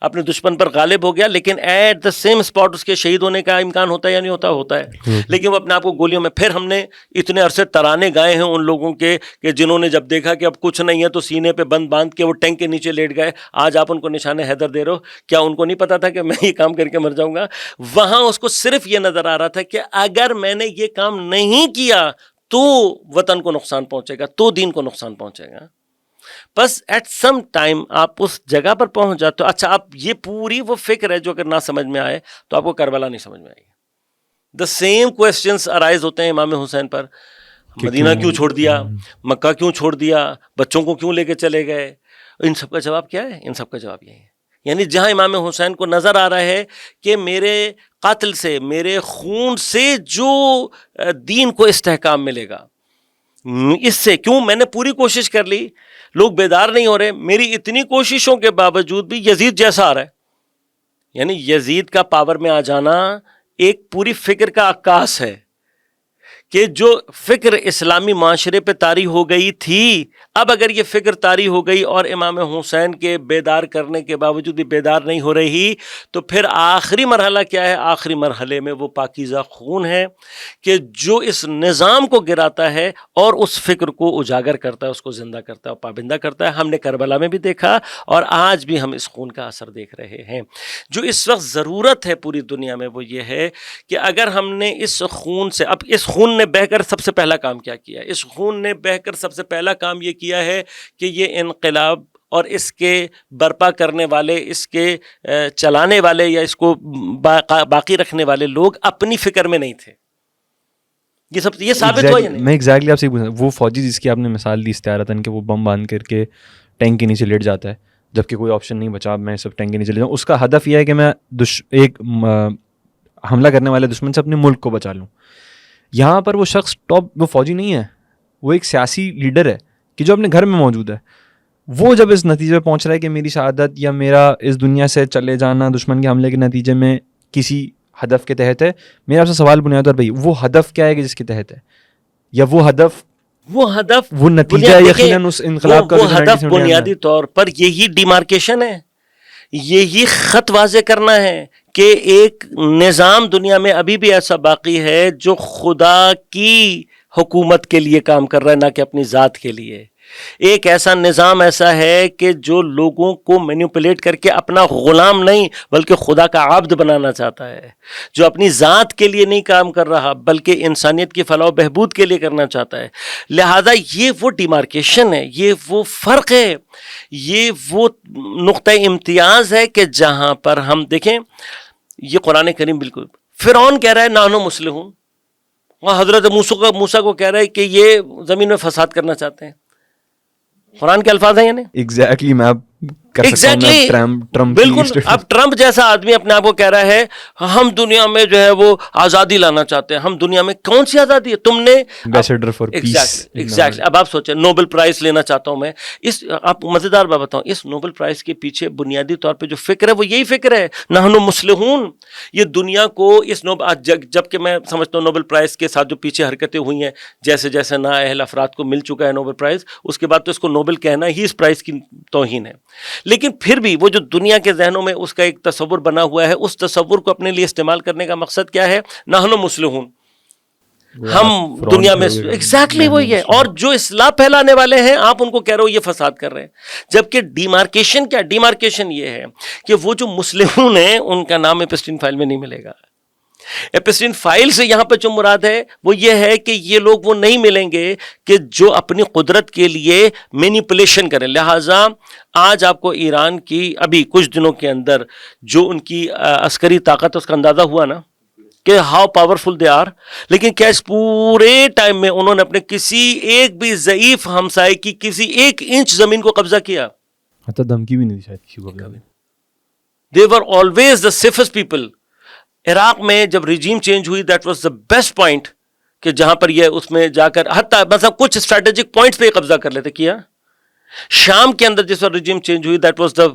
اپنے دشمن پر غالب ہو گیا، لیکن ایٹ دا سیم اسپاٹ اس کے شہید ہونے کا امکان ہوتا ہے یا نہیں ہوتا؟ ہوتا ہے. لیکن وہ اپنے آپ کو گولیوں میں، پھر ہم نے اتنے عرصے ترانے گائے ہیں ان لوگوں کے کہ جنہوں نے جب دیکھا کہ اب کچھ نہیں ہے تو سینے پہ بند باندھ کے وہ ٹینک کے نیچے لیٹ گئے. آج آپ ان کو نشان حیدر دے رہے ہو، کیا ان کو نہیں پتا تھا کہ میں یہ کام کر کے مر جاؤں گا؟ وہاں اس کو صرف یہ نظر آ رہا تھا کہ اگر میں نے یہ کام نہیں کیا تو وطن کو نقصان پہنچے گا، تو دین کو نقصان پہنچے گا. بس ایٹ سم ٹائم آپ اس جگہ پر پہنچ جاتے ہو. اچھا آپ یہ پوری وہ فکر ہے جو اگر نہ سمجھ میں آئے تو آپ کو کربلا نہیں سمجھ میں آئے گی. دا سیم کوشچنس ارائز ہوتے ہیں امام حسین پر, مدینہ کیوں چھوڑ دیا, مکہ کیوں چھوڑ دیا, بچوں کو کیوں لے کے چلے گئے. ان سب کا جواب کیا ہے؟ ان سب کا جواب یہی ہے. یعنی جہاں امام حسین کو نظر آ رہا ہے کہ میرے قاتل سے, میرے خون سے جو دین کو استحکام ملے گا, اس سے کیوں میں نے پوری کوشش کر لی, لوگ بیدار نہیں ہو رہے, میری اتنی کوششوں کے باوجود بھی یزید جیسا آ رہا ہے. یعنی یزید کا پاور میں آ جانا ایک پوری فکر کا عکاس ہے کہ جو فکر اسلامی معاشرے پہ طاری ہو گئی تھی, اب اگر یہ فکر طاری ہو گئی اور امام حسین کے بیدار کرنے کے باوجود بھی بیدار نہیں ہو رہی, تو پھر آخری مرحلہ کیا ہے؟ آخری مرحلے میں وہ پاکیزہ خون ہے کہ جو اس نظام کو گراتا ہے اور اس فکر کو اجاگر کرتا ہے, اس کو زندہ کرتا ہے اور پابندہ کرتا ہے. ہم نے کربلا میں بھی دیکھا اور آج بھی ہم اس خون کا اثر دیکھ رہے ہیں. جو اس وقت ضرورت ہے پوری دنیا میں وہ یہ ہے کہ اگر ہم نے اس خون سے, اب اس خون نے بہ کر سب سے پہلا کام کیا کیا ہے؟ اس خون نے بہ کر سب سے پہلا کام یہ کیا ہے کہ یہ انقلاب اور اس کے برپا کرنے والے, اس کے چلانے والے یا اس کو باقی رکھنے والے لوگ اپنی فکر میں نہیں تھے. یہ ثابت ہوا یا نہیں؟ میں ایگزیکٹلی آپ سے پوچھ رہا ہوں, وہ فوجی جس کی آپ نے مثال دی استعارتاً کہ وہ بم باندھ کر کے ٹینک کے نیچے لیٹ جاتا ہے جبکہ کوئی آپشن نہیں بچا, میں صرف ٹینک کے نیچے لیٹ جاؤں, اس کا ہدف یہ ہے کہ میں ایک حملہ کرنے والے دشمن سے اپنے ملک کو بچا لوں. یہاں پر وہ شخص ٹاپ, وہ فوجی نہیں ہے, وہ ایک سیاسی لیڈر ہے کہ جو اپنے گھر میں موجود ہے. وہ جب اس نتیجے پہ پہنچ رہا ہے کہ میری شہادت یا میرا اس دنیا سے چلے جانا دشمن کے حملے کے نتیجے میں کسی ہدف کے تحت ہے, میرا آپ سے سوال بنیاد طور پہ وہ ہدف کیا ہے کہ جس کے تحت ہے, یا وہ ہدف وہ نتیجہ یقیناً اس انقلاب کا, وہ ہدف بنیادی طور پر یہی ڈیمارکیشن ہے, یہی خط واضح کرنا ہے کہ ایک نظام دنیا میں ابھی بھی ایسا باقی ہے جو خدا کی حکومت کے لیے کام کر رہا ہے, نہ کہ اپنی ذات کے لیے. ایک ایسا نظام ایسا ہے کہ جو لوگوں کو مینیپولیٹ کر کے اپنا غلام نہیں بلکہ خدا کا عبد بنانا چاہتا ہے, جو اپنی ذات کے لیے نہیں کام کر رہا بلکہ انسانیت کی فلاح و بہبود کے لیے کرنا چاہتا ہے. لہذا یہ وہ ڈیمارکیشن ہے, یہ وہ فرق ہے, یہ وہ نقطۂ امتیاز ہے کہ جہاں پر ہم دیکھیں یہ قرآن کریم بالکل, فرعون کہہ رہا ہے نحن مسلمون, وہاں حضرت موسیٰ کو کہہ رہا ہے کہ یہ زمین میں فساد کرنا چاہتے ہیں. قرآن کے الفاظ ہیں یعنی ایگزیکٹلی میں بالکل. اب ٹرمپ جیسا آدمی اپنے آپ کو کہہ رہا ہے ہم دنیا میں جو ہے وہ آزادی لانا چاہتے ہیں. ہم دنیا میں کون سی آزادی ہے؟ تم نے ایگزیکٹلی. اب آپ سوچیں نوبل پرائز لینا چاہتا ہوں میں, اس آپ مزیدار بات بتاؤں, اس نوبل پرائز کے پیچھے بنیادی طور پہ جو فکر ہے وہ یہی فکر ہے, نحن مسلمون. یہ دنیا کو اس جب کہ میں سمجھتا ہوں نوبل پرائز کے ساتھ جو پیچھے حرکتیں ہوئی ہیں, جیسے جیسے نااہل افراد کو مل چکا ہے نوبل پرائز, اس کے بعد تو اس کو نوبل کہنا ہی اس پرائز کی توہین ہے. لیکن پھر بھی وہ جو دنیا کے ذہنوں میں اس کا ایک تصور بنا ہوا ہے, اس تصور کو اپنے لیے استعمال کرنے کا مقصد کیا ہے؟ نحن مسلمون, ہم دنیا میں ایگزیکٹلی وہی ہے. اور جو اصلاح پھیلانے والے ہیں آپ ان کو کہہ رہے ہو یہ فساد کر رہے ہیں, جبکہ ڈیمارکیشن کیا؟ ڈیمارکیشن یہ ہے کہ وہ جو مسلمون ہیں ان کا نام ایپسٹین فائل میں نہیں ملے گا. ایپسٹین فائل سے یہاں پہ جو مراد ہے وہ یہ ہے کہ یہ لوگ وہ نہیں ملیں گے کہ جو اپنی قدرت کے لیے مینیپولیشن کریں. لہٰذا آج آپ کو ایران کی ابھی کچھ دنوں کے اندر جو ان کی عسکری طاقت اس کا اندازہ ہوا نا کہ ہاؤ پاورفل دے آر, لیکن کیا اس پورے ٹائم میں انہوں نے اپنے کسی ایک بھی ضعیف ہمسائے کی کسی ایک انچ زمین کو قبضہ کیا؟ حتی دھمکی بھی نہیں دی شاید کسی کو. They were always the safest people. Iraq میں جب ریجیم چینج ہوئی that was the best point کہ جہاں پر یہ اس میں جا کر حتیٰ مطلب کچھ اسٹریٹجک پوائنٹس پہ قبضہ کر لیتے. کیا شام کے اندر جس وقت ریجیم چینج ہوئی دیٹ واز دا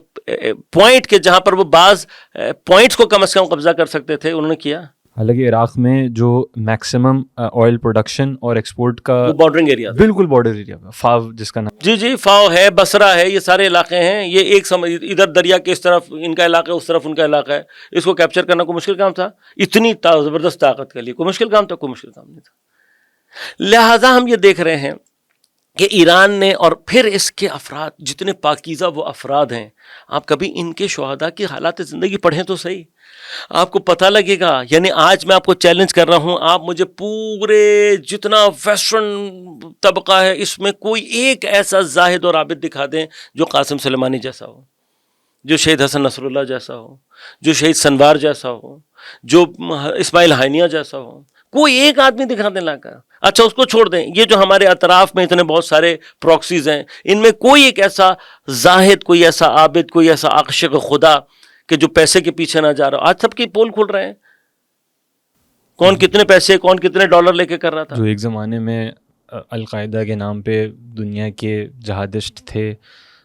پوائنٹ کہ جہاں پر وہ بعض پوائنٹس کو کم از کم قبضہ کر سکتے تھے, انہوں نے کیا. حالانکہ عراق میں جو میکسیمم آئل پروڈکشن اور ایکسپورٹ کا بارڈرنگ ایریا, بالکل بارڈر ایریا, فاو جس کا نام, جی فاو ہے, بصرہ ہے, یہ سارے علاقے ہیں. یہ ایک ادھر دریا کے اس طرف ان کا علاقہ ہے, اس طرف ان کا علاقہ ہے. اس کو کیپچر کرنا کوئی مشکل کام تھا؟ اتنی زبردست طاقت کے لیے کوئی مشکل کام تھا؟ کوئی مشکل کام نہیں تھا. لہٰذا ہم یہ دیکھ رہے ہیں کہ ایران نے، اور پھر اس کے افراد جتنے پاکیزہ وہ افراد ہیں، آپ کبھی ان کے شہداء کی حالات زندگی پڑھیں تو صحیح، آپ کو پتہ لگے گا. یعنی آج میں آپ کو چیلنج کر رہا ہوں، آپ مجھے پورے جتنا ویسٹرن طبقہ ہے اس میں کوئی ایک ایسا زاہد اور عابد دکھا دیں جو قاسم سلیمانی جیسا ہو، جو شہید حسن نصر اللہ جیسا ہو، جو شہید سنوار جیسا ہو، جو اسماعیل ہانیہ جیسا ہو. کوئی ایک آدمی دکھا دیں لا کر. اچھا اس کو چھوڑ دیں، یہ جو ہمارے اطراف میں اتنے بہت سارے پراکسیز ہیں، ان میں کوئی ایک ایسا زاہد، کوئی ایسا عابد، کوئی ایسا عاشق خدا کہ جو پیسے کے پیچھے نہ جا رہا. آج سب کی پول کھل رہے ہیں، کون کتنے پیسے، کون کتنے ڈالر لے کے کر رہا تھا. جو ایک زمانے میں القاعدہ کے نام پہ دنیا کے جہادسٹ تھے،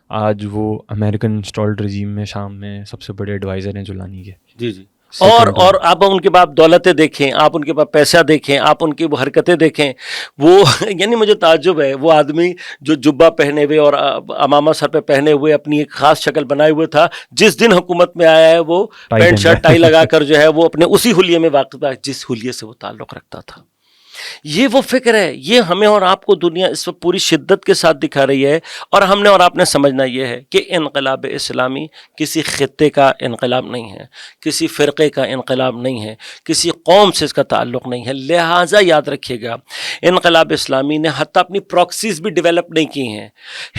آج وہ امریکن انسٹالڈ رجیم میں شام میں سب سے بڑے ایڈوائزر ہیں جولانی کے. جی جی. اور آپ ان کے بعد دولتیں دیکھیں، آپ ان کے بعد پیسہ دیکھیں، آپ ان کی وہ حرکتیں دیکھیں. وہ یعنی مجھے تعجب ہے، وہ آدمی جو جبہ پہنے ہوئے اور امامہ سر پہ پہنے ہوئے اپنی ایک خاص شکل بنائے ہوئے تھا، جس دن حکومت میں آیا ہے وہ پینٹ شرٹ ٹائی لگا کر جو ہے وہ اپنے اسی حلیے میں واقف ہے جس حلیے سے وہ تعلق رکھتا تھا. یہ وہ فکر ہے، یہ ہمیں اور آپ کو دنیا اس وقت پوری شدت کے ساتھ دکھا رہی ہے. اور ہم نے اور آپ نے سمجھنا یہ ہے کہ انقلاب اسلامی کسی خطے کا انقلاب نہیں ہے، کسی فرقے کا انقلاب نہیں ہے، کسی قوم سے اس کا تعلق نہیں ہے. لہٰذا یاد رکھیے گا، انقلاب اسلامی نے حتیٰ اپنی پراکسیز بھی ڈیولپ نہیں کی ہیں.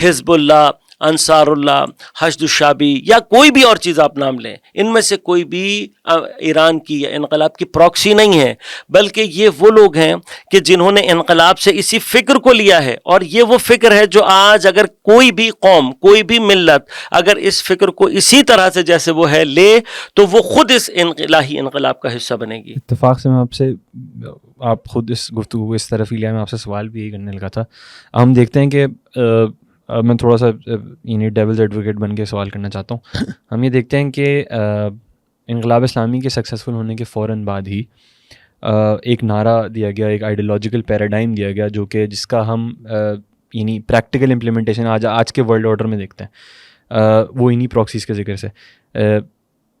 حزب اللہ، انصار اللہ، حشد الشعبی یا کوئی بھی اور چیز آپ نام لیں، ان میں سے کوئی بھی ایران کی یا انقلاب کی پراکسی نہیں ہے، بلکہ یہ وہ لوگ ہیں کہ جنہوں نے انقلاب سے اسی فکر کو لیا ہے. اور یہ وہ فکر ہے جو آج اگر کوئی بھی قوم، کوئی بھی ملت اگر اس فکر کو اسی طرح سے جیسے وہ ہے لے تو وہ خود اس الہی انقلاب کا حصہ بنے گی. اتفاق سے میں آپ سے، آپ خود اس گفتگو اس طرف ہی لیا، میں آپ سے سوال بھی یہی کرنے لگا تھا. ہم دیکھتے ہیں کہ میں تھوڑا سا یعنی ڈیولز ایڈوکیٹ بن کے سوال کرنا چاہتا ہوں. ہم یہ دیکھتے ہیں کہ انقلاب اسلامی کے سکسیزفل ہونے کے فوراً بعد ہی ایک نعرہ دیا گیا، ایک آئیڈیالوجیکل پیراڈائم دیا گیا، جو کہ جس کا ہم یعنی پریکٹیکل امپلیمنٹیشن آج کے ورلڈ آرڈر میں دیکھتے ہیں، وہ انہی پراکسیز کے ذکر سے.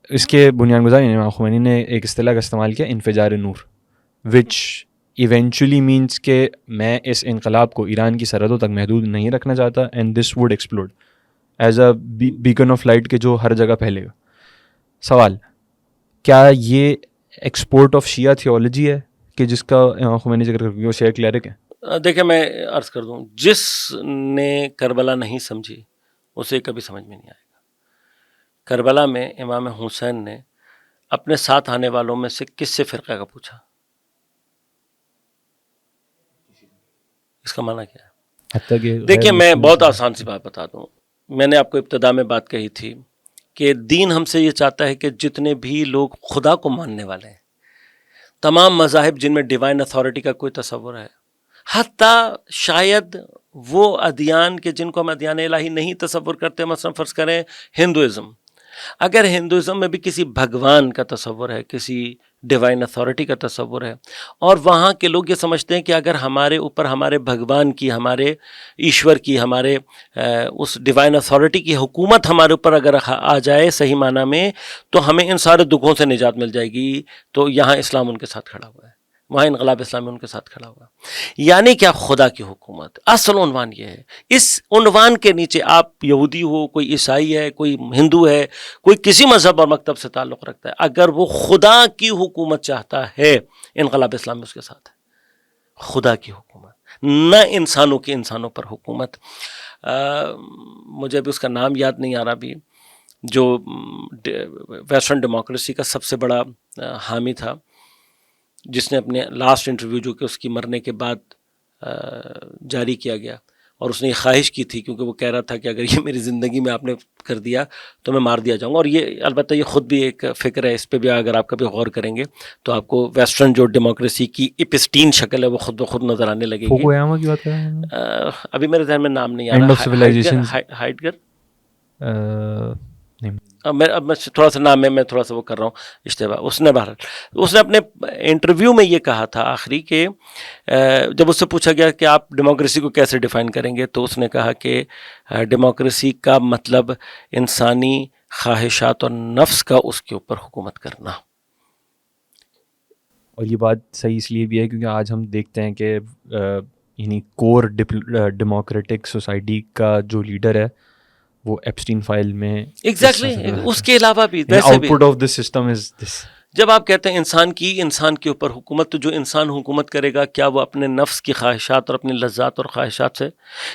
اس کے بنیاد گزار امام خمینی نے ایک اصطلاح کا استعمال کیا، انفجار نور، وچ ایونچولی مینس کہ میں اس انقلاب کو ایران کی سرحدوں تک محدود نہیں رکھنا چاہتا، and this would explode as a beacon of light کے جو ہر جگہ پھیلے گا. سوال، کیا یہ ایکسپورٹ آف شیعہ تھیولوجی ہے کہ جس کا امام خمینی ذکر کر کے وہ شیعہ کلیرک ہے؟ دیکھیں میں عرض کر دوں، جس نے کربلا نہیں سمجھی اسے کبھی سمجھ میں نہیں آئے گا. کربلا میں امام حسین نے اپنے ساتھ آنے والوں میں سے کس سے فرقہ کا پوچھا؟ اس کا معنی کیا ہے؟ دیکھیں میں بہت آسان سی بات بتا دوں. میں نے آپ کو ابتدا میں بات کہی تھی کہ دین ہم سے یہ چاہتا ہے کہ جتنے بھی لوگ خدا کو ماننے والے ہیں، تمام مذاہب جن میں ڈیوائن اتھارٹی کا کوئی تصور ہے، حتیٰ شاید وہ ادیان کہ جن کو ہم ادیان الہی نہیں تصور کرتے، مثلا فرض کریں ہندوازم، اگر ہندوازم میں بھی کسی بھگوان کا تصور ہے، کسی ڈیوائن اتھارٹی کا تصور ہے، اور وہاں کے لوگ یہ سمجھتے ہیں کہ اگر ہمارے اوپر ہمارے بھگوان کی، ہمارے ایشور کی، ہمارے اس ڈیوائن اتھارٹی کی حکومت ہمارے اوپر اگر آ جائے صحیح معنی میں، تو ہمیں ان سارے دکھوں سے نجات مل جائے گی. تو یہاں اسلام ان کے ساتھ کھڑا ہوا ہے، وہاں انقلاب اسلامی ان کے ساتھ کھڑا ہوا. یعنی کیا؟ خدا کی حکومت. اصل عنوان یہ ہے. اس عنوان کے نیچے آپ یہودی ہو، کوئی عیسائی ہے، کوئی ہندو ہے، کوئی کسی مذہب اور مکتب سے تعلق رکھتا ہے، اگر وہ خدا کی حکومت چاہتا ہے، انقلاب اسلامی اس کے ساتھ ہے. خدا کی حکومت، نہ انسانوں کی انسانوں پر حکومت. مجھے ابھی اس کا نام یاد نہیں آ رہا بھی، جو ویسٹرن ڈیموکریسی کا سب سے بڑا حامی تھا، جس نے اپنے لاسٹ انٹرویو جو کہ اس کی مرنے کے بعد جاری کیا گیا، اور اس نے یہ خواہش کی تھی کیونکہ وہ کہہ رہا تھا کہ اگر یہ میری زندگی میں آپ نے کر دیا تو میں مار دیا جاؤں گا. اور یہ البتہ یہ خود بھی ایک فکر ہے، اس پہ بھی اگر آپ کبھی غور کریں گے تو آپ کو ویسٹرن جو ڈیموکریسی کی اپسٹین شکل ہے وہ خود بخود نظر آنے لگے گی. کی بات کر رہے ہیں ابھی میرے ذہن میں نام نہیں آ رہا. ہائیڈگر، اب میں تھوڑا سا نام میں تھوڑا سا وہ کر رہا ہوں اشتباہ. اس نے اپنے انٹرویو میں یہ کہا تھا آخری کہ جب اس سے پوچھا گیا کہ آپ ڈیموکریسی کو کیسے ڈیفائن کریں گے، تو اس نے کہا کہ ڈیموکریسی کا مطلب انسانی خواہشات اور نفس کا اس کے اوپر حکومت کرنا. اور یہ بات صحیح اس لیے بھی ہے کیونکہ آج ہم دیکھتے ہیں کہ یعنی کور ڈیموکریٹک سوسائٹی کا جو لیڈر ہے وہ ایپسٹین فائل میں ایگزیکٹلی اس کے علاوہ بھی output of this system is this. جب آپ کہتے ہیں انسان کے اوپر حکومت، تو جو انسان حکومت کرے گا کیا وہ اپنے نفس کی خواہشات اور اپنی لذات اور خواہشات سے؟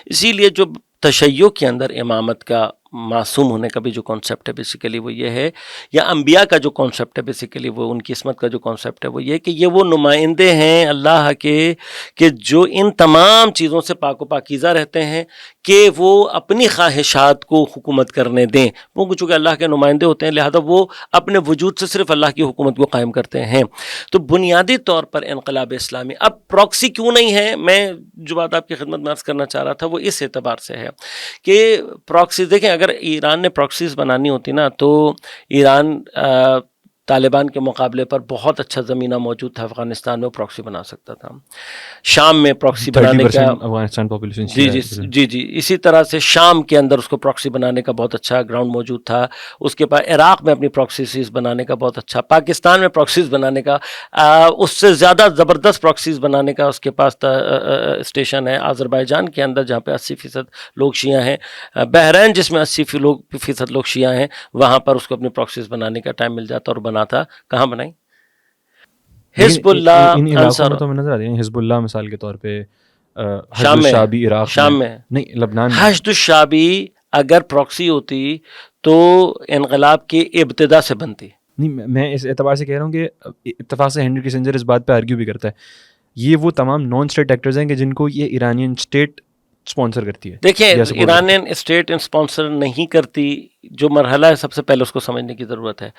اسی لیے جو تشیع کے اندر امامت کا، معصوم ہونے کا بھی جو کانسیپٹ ہے بیسیکلی وہ یہ ہے، یا انبیاء کا جو کانسیپٹ ہے بیسیکلی وہ ان کی عصمت کا جو کانسیپٹ ہے وہ یہ کہ یہ وہ نمائندے ہیں اللہ کے کہ جو ان تمام چیزوں سے پاک و پاکیزہ رہتے ہیں کہ وہ اپنی خواہشات کو حکومت کرنے دیں. وہ چونکہ اللہ کے نمائندے ہوتے ہیں لہذا وہ اپنے وجود سے صرف اللہ کی حکومت کو قائم کرتے ہیں. تو بنیادی طور پر انقلاب اسلامی اب پراکسی کیوں نہیں ہے، میں جو بات آپ کی خدمت میں عرض کرنا چاہ رہا تھا وہ اس اعتبار سے ہے کہ پراکسیز دیکھیں، اگر ایران نے پراکسیز بنانی ہوتی نا تو ایران طالبان کے مقابلے پر بہت اچھا زمینہ موجود تھا، افغانستان میں پراکسی بنا سکتا تھا، شام میں پراکسی بنانے کا، افغانستان پاپولیشن جی اسی طرح سے شام کے اندر اس کو پراکسی بنانے کا بہت اچھا گراؤنڈ موجود تھا. اس کے بعد عراق میں اپنی پراکسیز بنانے کا بہت اچھا، پاکستان میں پراکسیز بنانے کا اس سے زیادہ زبردست پراکسیز بنانے کا اس کے پاس اسٹیشن ہے آذربائیجان کے اندر جہاں پہ 80% لوگ شیعہ ہیں، بحرین جس میں 80% لوگ شیعہ ہیں، وہاں پر اس کو اپنی پراکسیز بنانے کا ٹائم مل جاتا اور بنا تھا. کہاں بنائی؟ حزب اللہ ان علاقوں میں تو ہمیں نظر آتی ہے. حزب اللہ مثال کے طور پہ شام میں، الشعبی عراق شام میں نہیں، لبنان میں. حشد الشعبی اگر پراکسی ہوتی تو انقلاب کی ابتدا سے بنتی. نہیں، میں اس اعتبار سے کہہ رہا ہوں کہ اتفاق سے ہینری کسنجر اس بات پہ آرگیو بھی کرتا ہے. یہ وہ تمام نان اسٹیٹ ایکٹرز ہیں کہ جن کو یہ ایرانین اسٹیٹ اسپانسر کرتی ہے. دیکھیں ایرانین اسٹیٹ اسپانسر نہیں کرتی، جو مرحلہ ہے سب سے پہلے اس کو سمجھنے کی ضرورت ہے.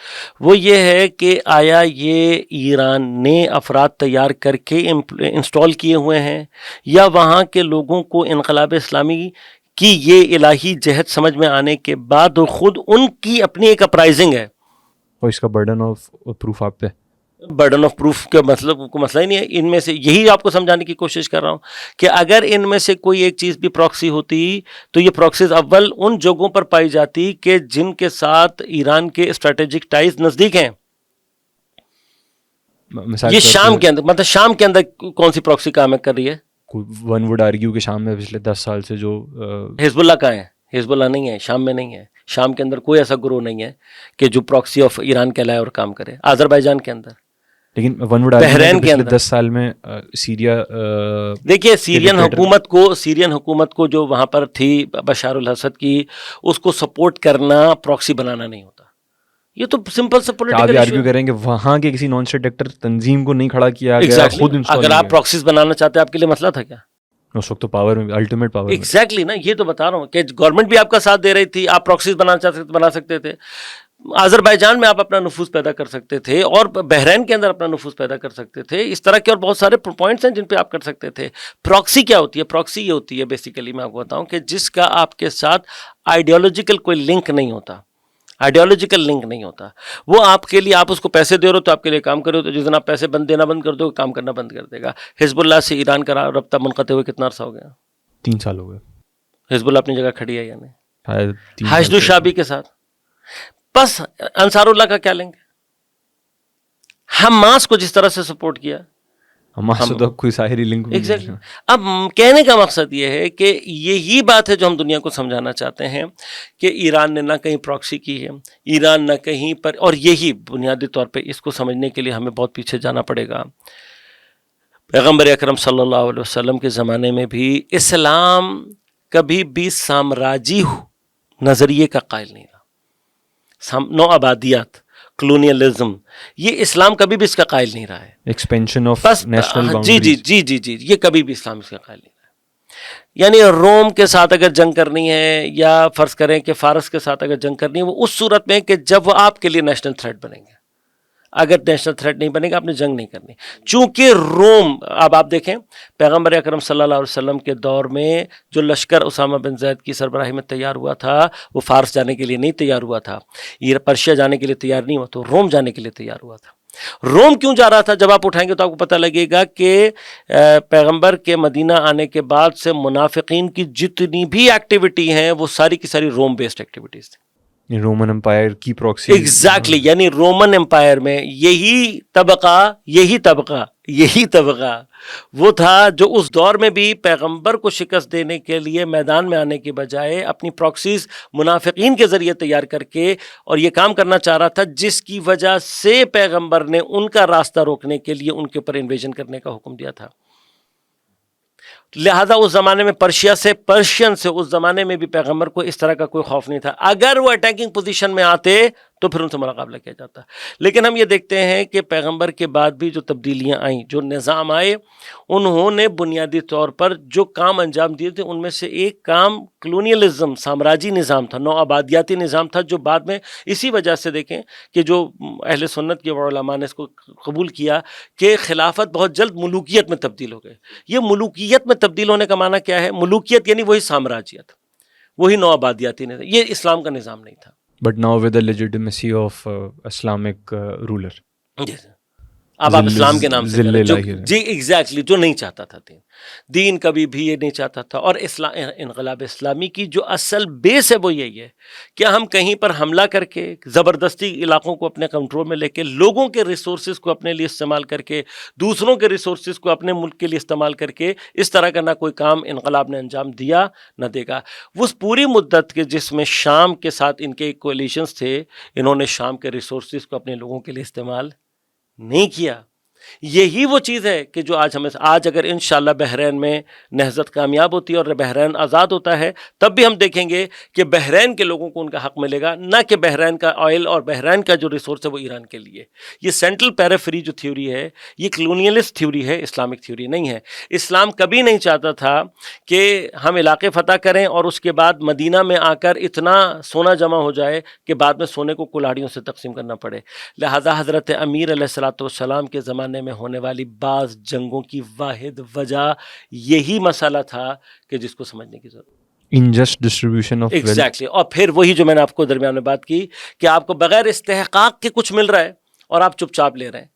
وہ یہ ہے کہ آیا یہ ایران نے افراد تیار کر کے انسٹال کیے ہوئے ہیں، یا وہاں کے لوگوں کو انقلاب اسلامی کی یہ الہی جہت سمجھ میں آنے کے بعد خود ان کی اپنی ایک اپرائزنگ ہے. اور اس کا برڈن آف پروف آپ پہ، برڈن آف پروف کا مطلب کو مسئلہ ہی نہیں ہے. ان میں سے یہی آپ کو سمجھانے کی کوشش کر رہا ہوں کہ اگر ان میں سے کوئی ایک چیز بھی پراکسی ہوتی تو یہ پراکسیز اول ان جگہوں پر پائی جاتی کہ جن کے ساتھ ایران کے اسٹریٹجک ٹائز نزدیک ہیں. یہ شام کے اندر، مطلب شام کے اندر کون سی پراکسی کام کر رہی ہے؟ ون وڈ آرگیو کہ شام میں پچھلے 10 سال سے جو حزب اللہ کا ہے، حزب اللہ نہیں ہے، شام میں نہیں ہے. شام کے اندر کوئی ایسا گروہ نہیں ہے کہ جو پراکسی آف ایران کہلائے اور کام کرے. آذربائیجان کے اندر، لیکن ون وڈ بحرین کے پچھلے اندر 10 سال میں سیریا، دیکھیے سیرین حکومت کو جو وہاں پر تھی بشار الاسد کی، اس کو سپورٹ کرنا پراکسی بنانا نہیں ہوتا. یہ تو سمپل سا پولیٹیکل آپ آرگیو کریں کہ وہاں کے کسی نان اسٹیٹ ایکٹر تنظیم کو نہیں کھڑا کیا گیا، خود اگر آپ پراکسیز بنانا چاہتے ہیں آپ کے لیے مسئلہ تھا کیا؟ اس وقت تو پاور میں، الٹیمیٹ پاور. ایگزیکٹلی نا، یہ تو بتا رہا ہوں کہ گورنمنٹ بھی آپ کا ساتھ دے رہی تھی، آپ پراکسیز بنا سکتے تھے. آذربائیجان میں آپ اپنا نفوذ پیدا کر سکتے تھے اور بحرین کے اندر اپنا نفوذ پیدا کر سکتے تھے. اس طرح کے اور بہت سارے پوائنٹس ہیں جن پہ آپ کر سکتے تھے. پراکسی کیا ہوتی ہے؟ پراکسی یہ ہوتی ہے بیسیکلی، میں آپ کو بتاؤں کہ جس کا آپ کے ساتھ آئیڈیالوجیکل کوئی لنک نہیں ہوتا. آئیڈیالوجیکل لنک نہیں ہوتا. وہ آپ کے لیے، آپ اس کو پیسے دے رہے ہو تو آپ کے لیے کام کرے ہو، تو جس دن آپ پیسے دینا بند کر دو کام کرنا بند کر دے گا. حزب اللہ سے ایران کا رابطہ منقطع ہوئے کتنا عرصہ ہو گیا؟ 3 سال ہو گئے. حزب اللہ اپنی جگہ کھڑی ہے یا نہیں؟ 3 حشد الشعبی کے ساتھ. بس انصار اللہ کا کیا لنک؟ حماس کو جس طرح سے سپورٹ کیا، حماس تو کوئی ظاہری لنک بھی نہیں. اب کہنے کا مقصد یہ ہے کہ یہی بات ہے جو ہم دنیا کو سمجھانا چاہتے ہیں کہ ایران نے نہ کہیں پراکسی کی ہے، ایران نہ کہیں پر، اور یہی بنیادی طور پہ اس کو سمجھنے کے لیے ہمیں بہت پیچھے جانا پڑے گا. پیغمبر اکرم صلی اللہ علیہ وسلم کے زمانے میں بھی اسلام کبھی بھی سامراجی نظریے کا قائل نہیں رہا. نو آبادیات، کلونیلزم، یہ اسلام کبھی بھی اس کا قائل نہیں رہا ہے. ایکسپینشن آف نیشنل باؤنڈریز، جی یہ کبھی بھی اسلام اس کا قائل نہیں رہا ہے. یعنی روم کے ساتھ اگر جنگ کرنی ہے، یا فرض کریں کہ فارس کے ساتھ اگر جنگ کرنی ہے، وہ اس صورت میں کہ جب وہ آپ کے لیے نیشنل تھریٹ بنیں گے. اگر نیشنل تھریٹ نہیں بنے گا آپ نے جنگ نہیں کرنی. چونکہ روم، اب آپ دیکھیں پیغمبر اکرم صلی اللہ علیہ وسلم کے دور میں جو لشکر اسامہ بن زید کی سربراہی میں تیار ہوا تھا وہ فارس جانے کے لیے نہیں تیار ہوا تھا، یہ پرشیا جانے کے لیے تیار نہیں ہوا، تو روم جانے کے لیے تیار ہوا تھا. روم کیوں جا رہا تھا؟ جب آپ اٹھائیں گے تو آپ کو پتہ لگے گا کہ پیغمبر کے مدینہ آنے کے بعد سے منافقین کی جتنی بھی ایکٹیویٹی ہیں وہ ساری کی ساری روم بیسڈ ایکٹیویٹیز تھیں. رومن امپائر کی پروکسی. ایگزیکٹلی یعنی رومن امپائر میں یہی طبقہ وہ تھا جو اس دور میں بھی پیغمبر کو شکست دینے کے لیے میدان میں آنے کے بجائے اپنی پروکسیز منافقین کے ذریعے تیار کر کے اور یہ کام کرنا چاہ رہا تھا، جس کی وجہ سے پیغمبر نے ان کا راستہ روکنے کے لیے ان کے اوپر انویژن کرنے کا حکم دیا تھا. لہذا اس زمانے میں پرشین سے اس زمانے میں بھی پیغمبر کو اس طرح کا کوئی خوف نہیں تھا. اگر وہ اٹیکنگ پوزیشن میں آتے تو پھر ان سے مقابلہ کیا جاتا. لیکن ہم یہ دیکھتے ہیں کہ پیغمبر کے بعد بھی جو تبدیلیاں آئیں، جو نظام آئے، انہوں نے بنیادی طور پر جو کام انجام دیے تھے ان میں سے ایک کام کلونیلزم، سامراجی نظام تھا، نو آبادیاتی نظام تھا، جو بعد میں اسی وجہ سے دیکھیں کہ جو اہل سنت کے علماء نے اس کو قبول کیا کہ خلافت بہت جلد ملوکیت میں تبدیل ہو گئے. یہ ملوکیت میں تبدیل ہونے کا معنی کیا ہے؟ ملوکیت یعنی وہی سامراجیت، وہی نو آبادیاتی نظام. یہ اسلام کا نظام نہیں تھا. But now with the legitimacy of Islamic ruler. اب آپ اسلام کے نام سے ذل جو الہی ہے. جی ایگزیکٹلی جو نہیں چاہتا تھا دین کبھی بھی یہ نہیں چاہتا تھا. اور انقلاب اسلامی کی جو اصل بیس ہے وہ یہی ہے کہ ہم کہیں پر حملہ کر کے زبردستی علاقوں کو اپنے کنٹرول میں لے کے، لوگوں کے ریسورسز کو اپنے لیے استعمال کر کے، دوسروں کے ریسورسز کو اپنے ملک کے لیے استعمال کر کے، اس طرح کا نہ کوئی کام انقلاب نے انجام دیا نہ دے گا. اس پوری مدت کے جس میں شام کے ساتھ ان کے کولیشنز تھے، انہوں نے شام کے ریسورسز کو اپنے لوگوں کے لیے استعمال نہیں کیا. یہی وہ چیز ہے کہ جو آج اگر انشاءاللہ بحرین میں نہضت کامیاب ہوتی ہے اور بحرین آزاد ہوتا ہے، تب بھی ہم دیکھیں گے کہ بحرین کے لوگوں کو ان کا حق ملے گا، نہ کہ بحرین کا آئل اور بحرین کا جو ریسورس ہے وہ ایران کے لیے. یہ سینٹرل پیریفری جو تھیوری ہے، یہ کلونیلسٹ تھیوری ہے، اسلامک تھیوری نہیں ہے. اسلام کبھی نہیں چاہتا تھا کہ ہم علاقے فتح کریں اور اس کے بعد مدینہ میں آ کر اتنا سونا جمع ہو جائے کہ بعد میں سونے کو کلاڑیوں سے تقسیم کرنا پڑے. لہذا حضرت امیر علیہ الصلوۃ والسلام کے زمانے میں ہونے والی بعض جنگوں کی واحد وجہ یہی مسئلہ تھا کہ جس کو سمجھنے کی ضرورت. Ingest distribution of exactly. اور پھر وہی جو میں نے آپ کو درمیان میں بات کی کہ آپ کو بغیر استحقاق کے کچھ مل رہا ہے اور آپ چپ چاپ لے رہے ہیں.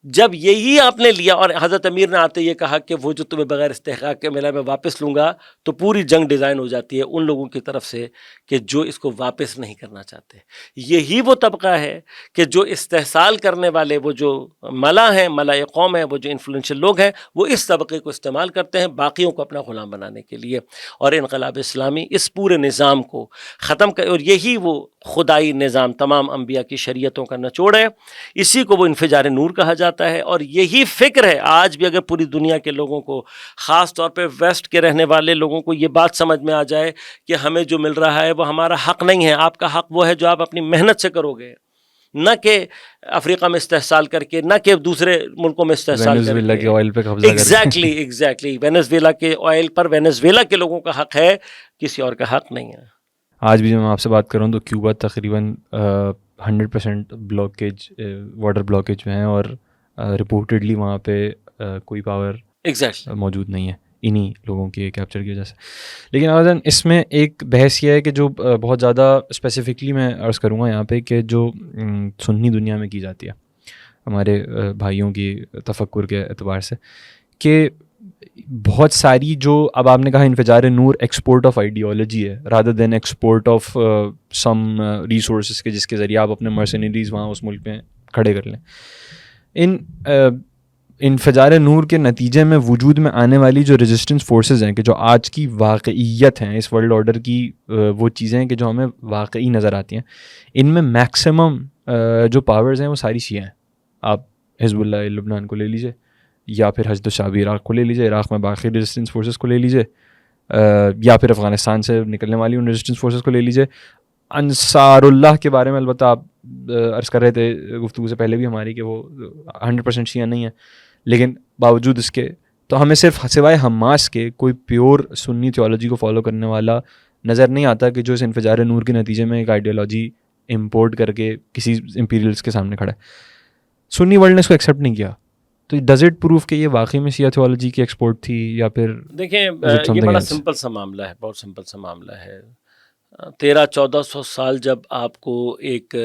جب یہی آپ نے لیا اور حضرت امیر نے آتے یہ کہا کہ وہ جو تمہیں بغیر استحقاق کے ملا میں واپس لوں گا، تو پوری جنگ ڈیزائن ہو جاتی ہے ان لوگوں کی طرف سے کہ جو اس کو واپس نہیں کرنا چاہتے. یہی وہ طبقہ ہے کہ جو استحصال کرنے والے، وہ جو ملا ہیں، ملا قوم ہے، وہ جو انفلوئنشل لوگ ہیں، وہ اس طبقے کو استعمال کرتے ہیں باقیوں کو اپنا غلام بنانے کے لیے. اور انقلاب اسلامی اس پورے نظام کو ختم کر، اور یہی وہ خدائی نظام تمام انبیاء کی شریعتوں کا نچوڑ ہے. اسی کو وہ انفجار نور کہا جاتا ہے. اور یہی فکر ہے آج بھی، اگر پوری دنیا کے لوگوں کو، خاص طور پہ ویسٹ کے رہنے والے لوگوں کو یہ بات سمجھ میں آ جائے کہ ہمیں جو مل رہا ہے وہ ہمارا حق نہیں ہے. آپ کا حق وہ ہے جو آپ اپنی محنت سے کرو گے، نہ کہ افریقہ میں استحصال کر کے، نہ کہ دوسرے ملکوں میں استحصال کر وینزویلا کے. کے آئل پہ قبضہ ایگزیکٹلی وینزویلا کے آئل پر وینزویلا کے لوگوں کا حق ہے، کسی اور کا حق نہیں ہے. آج بھی جب میں آپ سے بات کر رہا ہوں تو کیوبا تقریباً 100% بلاکیج، واٹر بلاکیج میں ہے، اور رپورٹڈلی وہاں پہ کوئی پاور موجود نہیں ہے انہی لوگوں کی کیپچر کی وجہ سے. لیکن اگر اس میں ایک بحث یہ ہے کہ جو بہت زیادہ اسپیسیفکلی میں عرض کروں گا یہاں پہ، کہ جو سنی دنیا میں کی جاتی ہے ہمارے بھائیوں کی تفکر کے اعتبار سے، کہ بہت ساری جو اب آپ نے کہا انفجار نور ایکسپورٹ آف آئیڈیالوجی ہے rather than export of some resources کے جس کے ذریعے آپ اپنے مرسنریز وہاں اس ملک میں کھڑے کر لیں. ان انفجار نور کے نتیجے میں وجود میں آنے والی جو ریزسٹنس فورسز ہیں، کہ جو آج کی واقعیت ہیں اس ورلڈ آرڈر کی، وہ چیزیں ہیں کہ جو ہمیں واقعی نظر آتی ہیں، ان میں میکسیمم جو پاورز ہیں وہ ساری شیعہ ہیں. آپ حزب اللہ لبنان کو لے لیجیے، یا پھر حشد الشعبی عراق کو لے لیجیے، عراق میں باقی ریزسٹنس فورسز کو لے لیجیے، یا پھر افغانستان سے نکلنے والی ان ریزسٹنس فورسز کو لے لیجیے. انصار اللہ کے بارے میں البتہ آپ عرض کر رہے تھے گفتگو سے پہلے بھی ہماری کہ وہ 100% شیعہ نہیں ہے، لیکن باوجود اس کے تو ہمیں صرف سوائے حماس کے کوئی پیور سنی تھیولوجی کو فالو کرنے والا نظر نہیں آتا کہ جو اس انفجار نور کے نتیجے میں ایک آئیڈیالوجی امپورٹ کر کے کسی امپیریلس کے سامنے کھڑا ہے. سنی ورلڈ نے اس کو ایکسیپٹ نہیں کیا. تو ڈز اٹ پروف کہ یہ واقعی میں شیعہ تھیولوجی کی ایکسپورٹ تھی، یا پھر دیکھیں یہ بڑا سمپل سا معاملہ ہے، بہت سمپل سا معاملہ ہے. 1300-1400 سال جب آپ کو ایک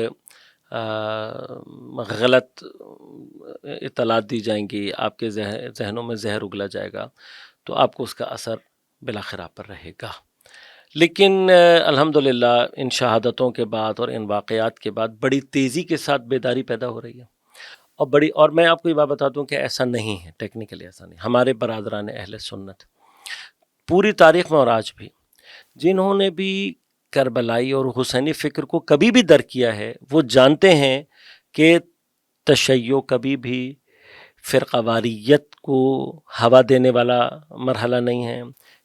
غلط اطلاعات دی جائیں گی، آپ کے ذہنوں میں زہر اگلا جائے گا، تو آپ کو اس کا اثر بالآخر آپ پر رہے گا. لیکن الحمدللہ ان شہادتوں کے بعد اور ان واقعات کے بعد بڑی تیزی کے ساتھ بیداری پیدا ہو رہی ہے، اور میں آپ کو یہ بات بتا دوں کہ ایسا نہیں ہے، ٹیکنیکلی ایسا نہیں. ہمارے برادران اہل سنت پوری تاریخ میں اور آج بھی جنہوں نے بھی کربلائی اور حسینی فکر کو کبھی بھی درک کیا ہے، وہ جانتے ہیں کہ تشیع کبھی بھی فرقہ واریت کو ہوا دینے والا مرحلہ نہیں ہے.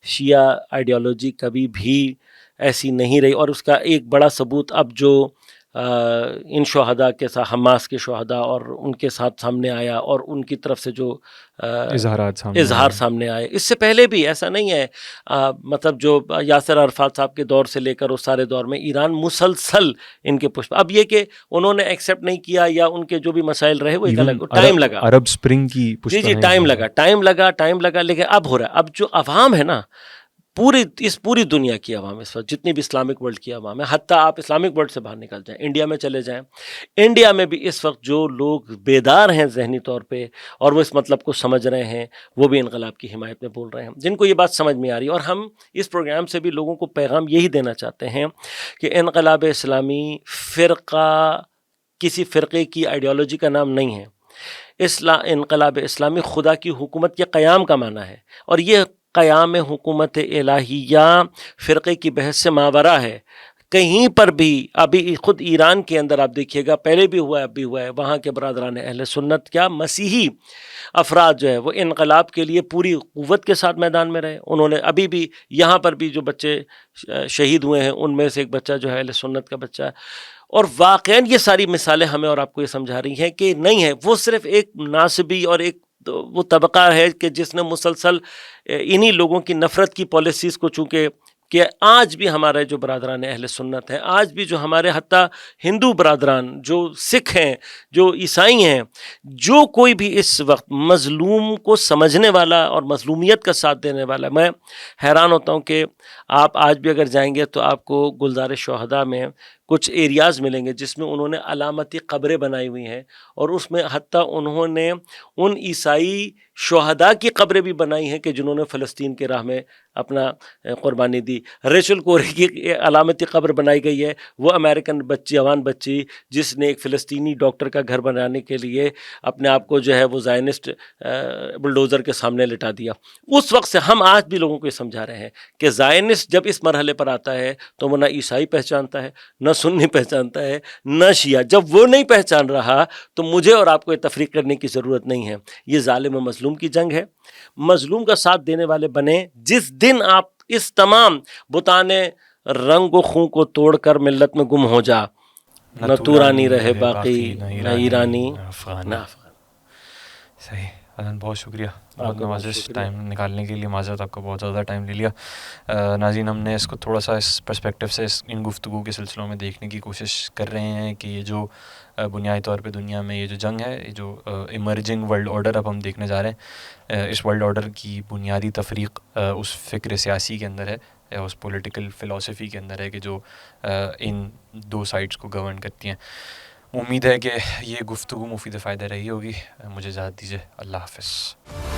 شیعہ آئیڈیالوجی کبھی بھی ایسی نہیں رہی، اور اس کا ایک بڑا ثبوت اب جو ان شہداء کے ساتھ حماس کے شہداء اور ان کے ساتھ سامنے آیا، اور ان کی طرف سے جو اظہار سامنے آئے. اس سے پہلے بھی ایسا نہیں ہے، مطلب جو یاسر عرفات صاحب کے دور سے لے کر اس سارے دور میں ایران مسلسل ان کے پشت. اب یہ کہ انہوں نے ایکسیپٹ نہیں کیا یا ان کے جو بھی مسائل رہے وہ ایک الگ ٹائم لگا، عرب اسپرنگ کی جی ٹائم لگا، لیکن اب ہو رہا ہے. اب جو عوام ہے نا، پوری دنیا کی عوام اس وقت، جتنی بھی اسلامک ورلڈ کی عوام ہے، حتیٰ آپ اسلامک ورلڈ سے باہر نکل جائیں، انڈیا میں چلے جائیں، انڈیا میں بھی اس وقت جو لوگ بیدار ہیں ذہنی طور پہ اور وہ اس مطلب کو سمجھ رہے ہیں، وہ بھی انقلاب کی حمایت میں بول رہے ہیں، جن کو یہ بات سمجھ میں آ رہی ہے. اور ہم اس پروگرام سے بھی لوگوں کو پیغام یہی دینا چاہتے ہیں کہ انقلاب اسلامی کسی فرقے کی آئیڈیالوجی کا نام نہیں ہے. انقلاب اسلامی خدا کی حکومت کے قیام کا معنی ہے، اور یہ قیام حکومت الہیہ فرقے کی بحث سے ماورا ہے. کہیں پر بھی ابھی خود ایران کے اندر آپ دیکھیے گا، پہلے بھی ہوا ہے اب بھی ہوا ہے، وہاں کے برادران اہل سنت کیا مسیحی افراد جو ہے وہ انقلاب کے لیے پوری قوت کے ساتھ میدان میں رہے. انہوں نے ابھی بھی یہاں پر بھی جو بچے شہید ہوئے ہیں ان میں سے ایک بچہ جو ہے اہل سنت کا بچہ ہے. اور واقعاً یہ ساری مثالیں ہمیں اور آپ کو یہ سمجھا رہی ہیں کہ نہیں ہے وہ صرف ایک ناصبی اور ایک وہ طبقہ ہے کہ جس نے مسلسل انہی لوگوں کی نفرت کی پالیسیز کو، چونکہ کہ آج بھی ہمارے جو برادران اہل سنت ہیں، آج بھی جو ہمارے حتیٰ ہندو برادران، جو سکھ ہیں، جو عیسائی ہیں، جو کوئی بھی اس وقت مظلوم کو سمجھنے والا اور مظلومیت کا ساتھ دینے والا، میں حیران ہوتا ہوں کہ آپ آج بھی اگر جائیں گے تو آپ کو گلزار شہداء میں کچھ ایریاز ملیں گے جس میں انہوں نے علامتی قبریں بنائی ہوئی ہیں، اور اس میں حتیٰ انہوں نے ان عیسائی شہداء کی قبریں بھی بنائی ہیں کہ جنہوں نے فلسطین کے راہ میں اپنا قربانی دی. ریچل کورے کی علامتی قبر بنائی گئی ہے، وہ امریکن بچی، جوان بچی، جس نے ایک فلسطینی ڈاکٹر کا گھر بنانے کے لیے اپنے آپ کو جو ہے وہ زائنسٹ بلڈوزر کے سامنے لٹا دیا. اس وقت سے ہم آج بھی لوگوں کو یہ سمجھا رہے ہیں کہ زائنسٹ جب اس مرحلے پر آتا ہے تو وہ نہ عیسائی پہچانتا ہے، نہ سنی پہچانتا ہے، نہ شیعہ. جب وہ نہیں پہچان رہا تو مجھے اور آپ کو یہ تفریق کرنے کی ضرورت نہیں ہے. یہ ظالم و مظلوم کی جنگ ہے. مظلوم کا ساتھ دینے والے بنے جس دن آپ اس تمام بتانے رنگ و خوں کو توڑ کر ملت میں گم ہو جا، نہ تورانی رہے باقی، نہ ایرانی نہ افغان. صحیح. بہت شکریہ، بہت نوازش ٹائم نکالنے کے لیے. معذرت آپ کا بہت زیادہ ٹائم لے لیا. ناظرین، ہم نے اس کو تھوڑا سا اس پرسپیکٹیو سے ان گفتگو کے سلسلوں میں دیکھنے کی کوشش کر رہے ہیں کہ یہ جو بنیادی طور پہ دنیا میں یہ جو جنگ ہے، یہ جو ایمرجنگ ورلڈ آرڈر اب ہم دیکھنے جا رہے ہیں، اس ورلڈ آرڈر کی بنیادی تفریق اس فکر سیاسی کے اندر ہے، اس پولیٹیکل فلاسفی کے اندر ہے کہ جو ان دو سائڈس کو گورن کرتی ہیں. امید ہے کہ یہ گفتگو مفید فائدہ رہی ہوگی. مجھے اجازت دیجیے. اللہ حافظ.